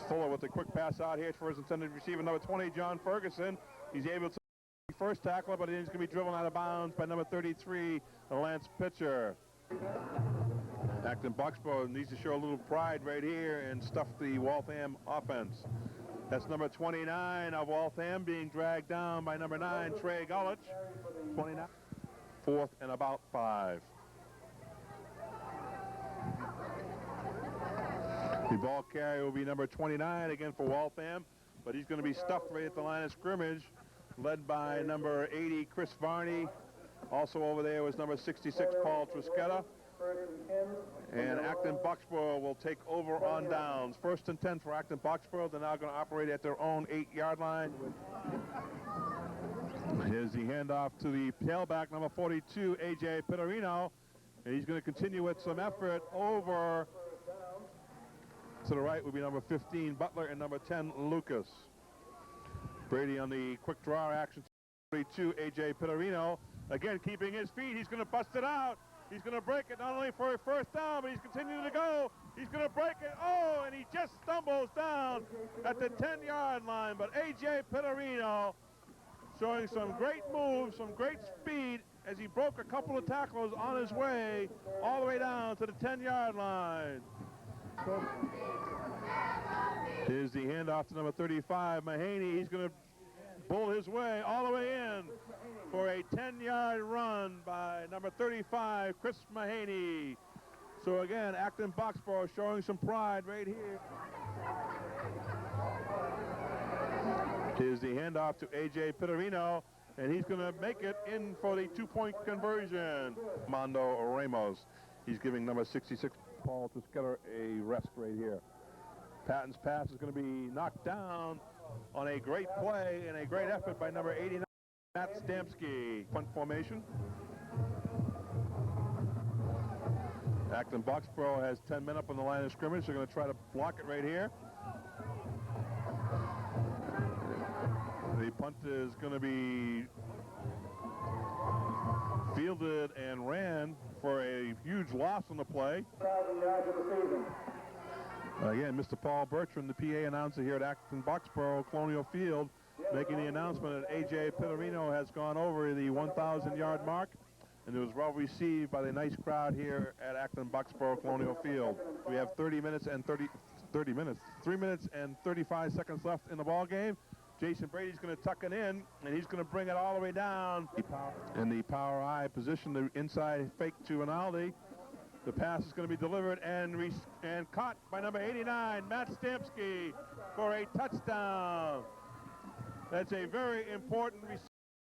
Fuller with the quick pass out here for his intended receiver, number 20, John Ferguson. He's able to first tackle, but he's going to be driven out of bounds by number 33, Lance Pitcher. Acton Boxborough needs to show a little pride right here and stuff the Waltham offense. That's number 29 of Waltham being dragged down by number 9, Trey Gullich. 29. 4th and about 5. The ball carrier will be number 29 again for Waltham, but he's going to be stuffed right at the line of scrimmage, led by number 80, Chris Varney. Also over there was number 66, Paul Truschetta. And Acton Boxborough will take over on downs. 1st and 10 for Acton Boxborough. They're now going to operate at their own 8-yard line. Here's the handoff to the tailback, number 42, A.J. Pittarino. And he's going to continue with some effort over to the right will be number 15, Butler, and number 10, Lucas. Brady on the quick draw action, 42, A.J. Pittarino. Again, keeping his feet. He's going to bust it out. He's going to break it not only for a first down, but he's continuing to go. He's going to break it. Oh, and he just stumbles down at the 10-yard line. But A.J. Pittarino showing some great moves, some great speed as he broke a couple of tacklers on his way all the way down to the 10-yard line. Here's the handoff to number 35, Mahaney. He's going to bull his way all the way in for a 10-yard run by number 35, Chris Mahaney. So again, Acton Boxborough showing some pride right here. Here's the handoff to A.J. Pittarino. and he's going to make it in for the two-point conversion. Mondo Ramos, he's giving number 66, Paul Tusqueta, a rest right here. Patton's pass is going to be knocked down on a great play and a great effort by number 89, Matt Stamsky. Punt formation. Acton Boxborough has 10 men up on the line of scrimmage. They're going to try to block it right here. The punt is going to be fielded and ran for a huge loss on the play. 1,000 yards of the season. Again, Mr. Paul Bertrand, the PA announcer here at Acton Boxborough Colonial Field, making the announcement that A.J. Pittarino has gone over the 1,000-yard mark, and it was well received by the nice crowd here at Acton Boxborough Colonial Field. We have 3 minutes and 35 seconds left in the ball game. Jason Brady's going to tuck it in, and he's going to bring it all the way down. In the power I position, the inside fake to Rinaldi. The pass is going to be delivered and caught by number 89, Matt Stamsky, for a touchdown. That's a very important receiver.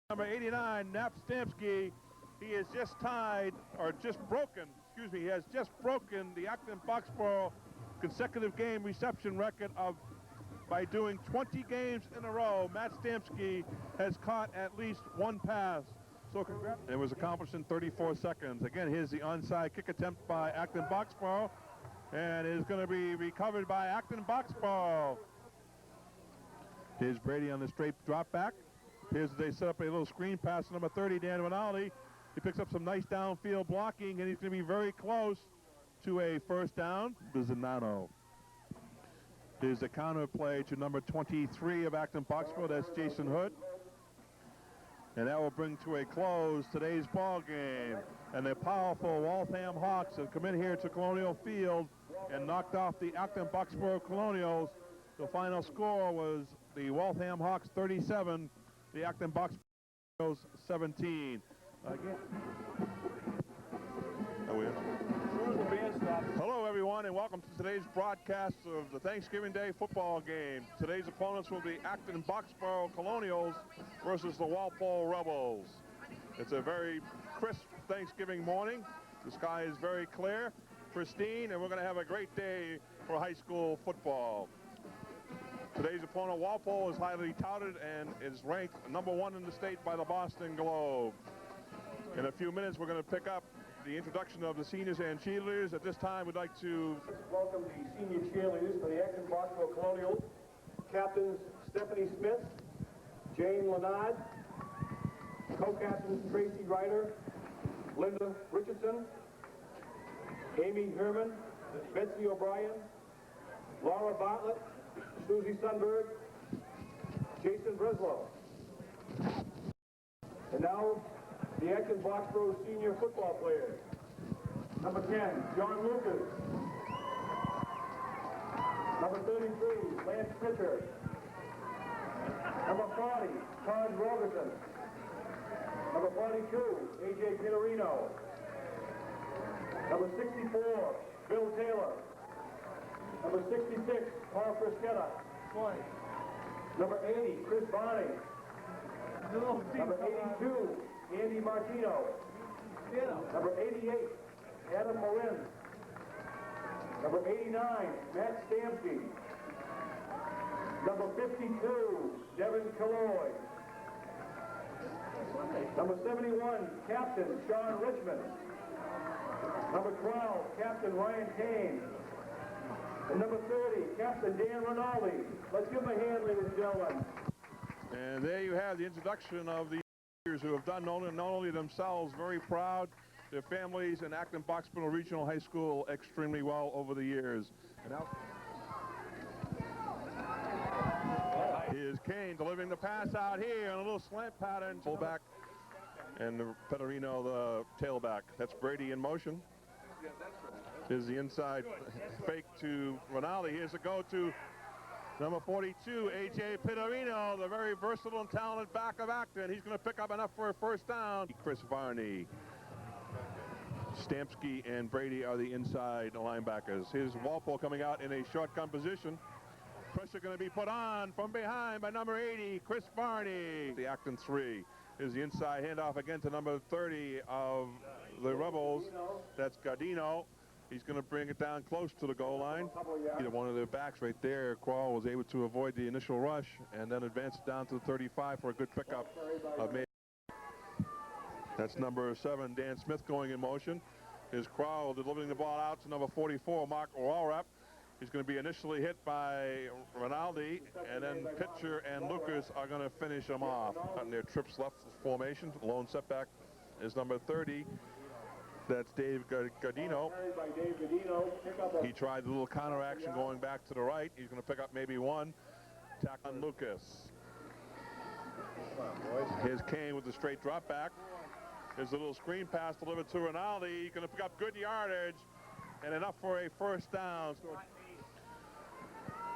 Number 89, Matt Stamsky. He has just tied, or just broken, excuse me, he has just broken the Acton Boxborough consecutive game reception record by doing 20 games in a row. Matt Stamsky has caught at least one pass. So congrats. It was accomplished in 34 seconds. Again, here's the onside kick attempt by Acton Boxborough, and is going to be recovered by Acton Boxborough. Here's Brady on the straight drop back. Here's they set up a little screen pass to number 30, Dan Rinaldi. He picks up some nice downfield blocking, and he's going to be very close to a first down. Bizzanano. Here's the counter play to number 23 of Acton Boxborough. That's Jason Hood. And that will bring to a close today's ball game. And the powerful Waltham Hawks have come in here to Colonial Field and knocked off the Acton Boxborough Colonials. The final score was the Waltham Hawks 37, the Acton Boxborough 17. Again. Hello, everyone, and welcome to today's broadcast of the Thanksgiving Day football game. Today's opponents will be Acton Boxborough Colonials versus the Walpole Rebels. It's a very crisp Thanksgiving morning. The sky is very clear, pristine, and we're going to have a great day for high school football. Today's opponent, Walpole, is highly touted and is ranked #1 in the state by the Boston Globe. In a few minutes, we're going to pick up the introduction of the seniors and cheerleaders. At this time, we'd like to welcome the senior cheerleaders for the Acton Boxborough Colonials. Captains Stephanie Smith, Jane Lenard, co-captains Tracy Ryder, Linda Richardson, Amy Herman, Betsy O'Brien, Laura Bartlett, Susie Sundberg, Jason Breslow. And now, the Acton Boxborough senior football players. Number 10, John Lucas. Number 33, Lance Pritchard. Number 40, Todd Rogerson. Number 42, A.J. Pittarino. Number 64, Bill Taylor. Number 66, Paul Tusqueta. Number 80, Chris Barney. Number 82, Andy Martino. Number 88, Adam Marin. Number 89, Matt Stamsky. Number 52, Devin Killoy. Number 71, Captain Sean Richmond. Number 12, Captain Ryan Kane. And number 30, Captain Dan Rinaldi. Let's give him a hand, ladies and gentlemen. And there you have the introduction of the who have done not only themselves very proud, their families and Acton Boxborough Regional High School extremely well over the years. And now here's Kane delivering the pass out here in a little slant pattern. Fullback and Pittarino the tailback. That's Brady in motion. Here's the inside fake to Rinaldi. Here's a go to number 42, A.J. Pittarino, the very versatile and talented back of Acton. He's going to pick up enough for a first down. Chris Varney. Stamsky and Brady are the inside linebackers. Here's Walpole coming out in a shotgun position. Pressure going to be put on from behind by number 80, Chris Varney. The Acton 3. Is the inside handoff again to number 30 of the Rebels. That's Gardino. He's going to bring it down close to the goal line. Either one of their backs right there. Qual was able to avoid the initial rush and then advance it down to the 35 for a good pickup of May. That's number 7, Dan Smith, going in motion. Is Qual delivering the ball out to number 44, Mark Walrap. He's going to be initially hit by Rinaldi, and then Pitcher and Lucas are going to finish him off. On their trips left formation, lone setback is number 30. That's Dave Gardino. He tried the little counter action going back to the right. He's going to pick up maybe one. Tack on Lucas. Here's Kane with the straight drop back. There's a little screen pass delivered to Rinaldi. He's going to pick up good yardage and enough for a first down.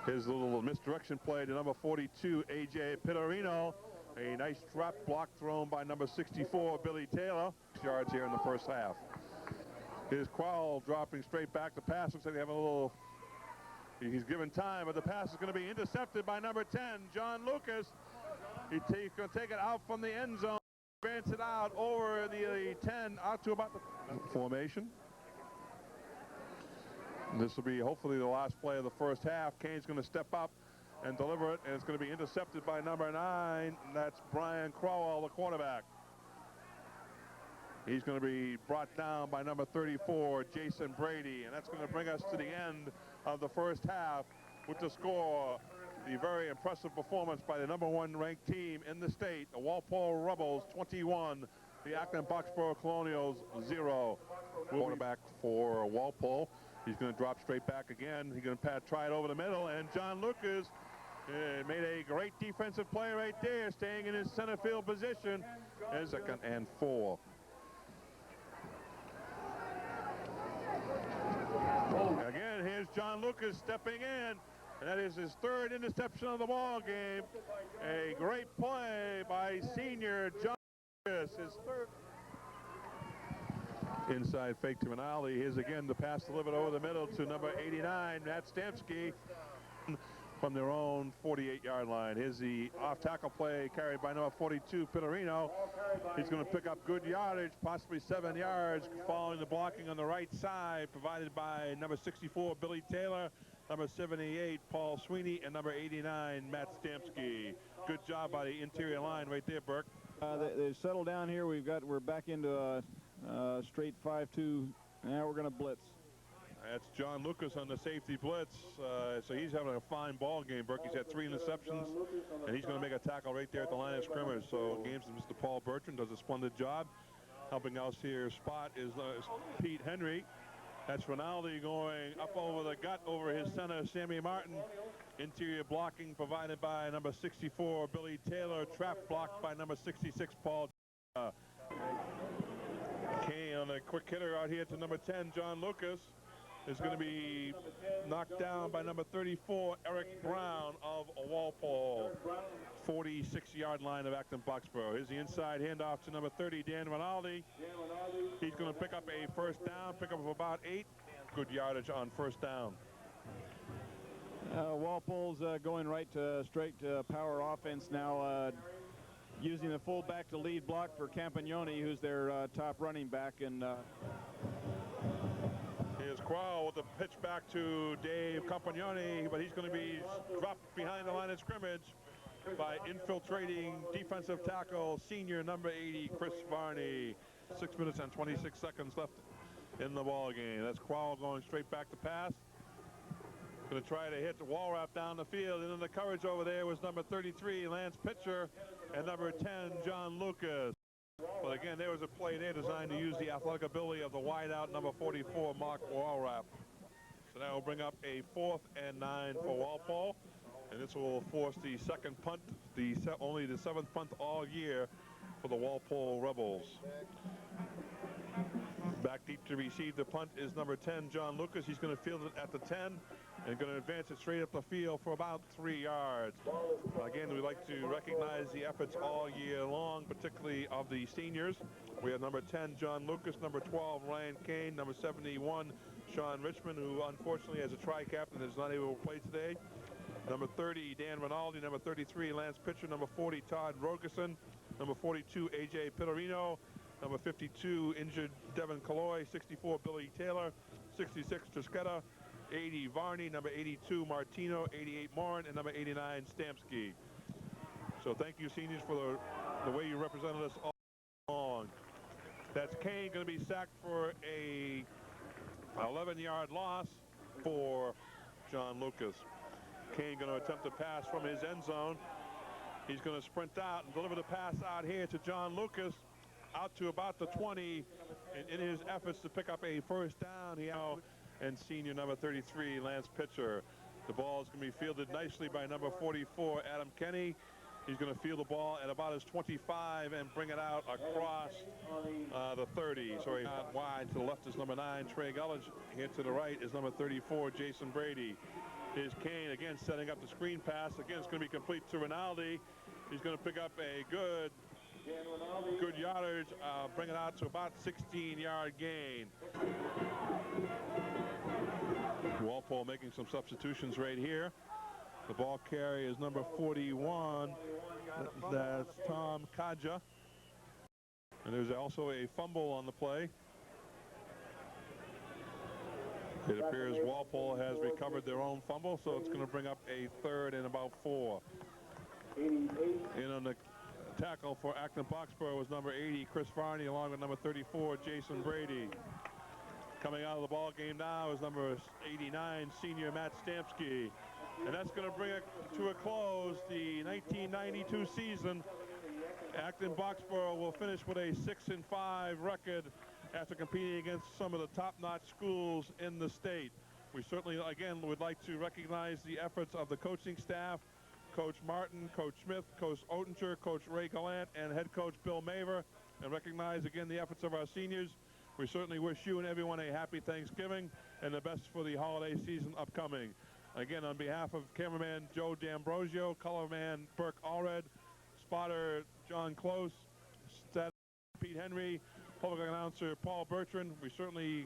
Here's a little misdirection play to number 42, A.J. Pittarino. A nice drop block thrown by number 64, Billy Taylor. 6 yards here in the first half. Here's Qual dropping straight back. The pass looks like they have a little... He's given time, but the pass is going to be intercepted by number 10, John Lucas. He's going to take it out from the end zone. Advance it out over the 10, out to about the formation. This will be hopefully the last play of the first half. Kane's going to step up and deliver it, and it's going to be intercepted by number 9, and that's Brian Crowell, the quarterback. He's going to be brought down by number 34, Jason Brady, and that's going to bring us to the end of the first half with the score. The very impressive performance by the number 1 ranked team in the state, the Walpole Rebels 21, the Acton Boxborough Colonials 0. Quarterback for Walpole. He's going to drop straight back again. He's going to try it over the middle, and John Lucas made a great defensive play right there, staying in his center field position. And 2nd and 4. Again, here's John Lucas stepping in. And that is his 3rd interception of the ball game. A great play by senior John Lucas, his 3rd. Inside fake to Rinaldi. Here's again the pass delivered over the middle to number 89, Matt Stamsky, from their own 48-yard line. Here's the off-tackle play carried by number 42, Pittarino. He's going to pick up good yardage, possibly 7 yards, following the blocking on the right side, provided by number 64, Billy Taylor, number 78, Paul Sweeney, and number 89, Matt Stamsky. Good job by the interior line right there, Burke. They settled down here. We're back into a straight 5-2. Now we're going to blitz. That's John Lucas on the safety blitz. So he's having a fine ball game, Burke. He's had 3 interceptions, and he's going to make a tackle right there at the line of scrimmage. So games Mr. Paul Bertrand does a splendid job. Helping us here spot is Pete Henry. That's Rinaldi going up over the gut over his center, Sammy Martin. Interior blocking provided by number 64, Billy Taylor. Trap blocked by number 66, Paul. Kane on a quick hitter out here to number 10, John Lucas. Is going to be knocked down by number 34, Eric Brown of Walpole. 46-yard line of Acton Boxborough. Here's the inside handoff to number 30, Dan Rinaldi. He's going to pick up a first down, pickup of about 8. Good yardage on first down. Walpole's going right to straight power offense now, using the fullback to lead block for Campagnoni, who's their top running back. And here's Crowell with the pitch back to Dave Campagnoni, but he's going to be dropped behind the line of scrimmage by infiltrating defensive tackle senior number 80, Chris Varney. 6 minutes and 26 seconds left in the ball game. That's Crowell going straight back to pass. Going to try to hit the wall wrap down the field, and in the coverage over there was number 33, Lance Pitcher, and number 10, John Lucas. But again, there was a play there designed to use the athletic ability of the wideout, number 44, Mark Walrap. So that will bring up a 4th and 9 for Walpole, and this will force the 2nd punt, only the 7th punt all year for the Walpole Rebels. Back deep to receive the punt is number 10, John Lucas. He's going to field it at the 10 and going to advance it straight up the field for about 3 yards. Again, we'd like to recognize the efforts all year long, particularly of the seniors. We have number 10, John Lucas, number 12, Ryan Kane, number 71, Sean Richmond, who unfortunately as a tri-captain is not able to play today. Number 30, Dan Rinaldi, number 33, Lance Pitcher, number 40, Todd Rogerson, number 42, A.J. Pittarino, number 52, injured Devin Colloy, 64, Billy Taylor, 66, Trisquetta, 80, Varney, number 82, Martino, 88, Morin, and number 89, Stamsky. So thank you, seniors, for the way you represented us all along. That's Kane going to be sacked for a 11-yard loss for John Lucas. Kane going to attempt to pass from his end zone. He's going to sprint out and deliver the pass out here to John Lucas, out to about the 20, in his efforts to pick up a first down. And senior number 33, Lance Pitcher. The ball is going to be fielded nicely by number 44, Adam Kenny. He's going to field the ball at about his 25 and bring it out across the 30. Sorry, out wide. To the left is number 9, Trey Gullidge. Here to the right is number 34, Jason Brady. Here's Kane again setting up the screen pass. Again, it's going to be complete to Rinaldi. He's going to pick up a good yardage, bring it out to about 16-yard gain. Walpole making some substitutions right here. The ball carrier is number 41. That's Tom Kaja. And there's also a fumble on the play. It appears Walpole has recovered their own fumble, so it's going to bring up a 3rd and about 4. In on the tackle for Acton Boxborough was number 80, Chris Varney, along with number 34, Jason Brady. Coming out of the ball game now is number 89, senior Matt Stamsky. And that's going to bring it to a close. The 1992 season, Acton Boxborough will finish with a 6-5 record after competing against some of the top-notch schools in the state. We certainly, again, would like to recognize the efforts of the coaching staff, Coach Martin, Coach Smith, Coach Oettinger, Coach Ray Gallant, and head coach Bill Maver, and recognize again the efforts of our seniors. We certainly wish you and everyone a happy Thanksgiving and the best for the holiday season upcoming. Again, on behalf of cameraman Joe D'Ambrosio, colorman Burke Allred, spotter John Close, stat Pete Henry, public announcer Paul Bertrand, we certainly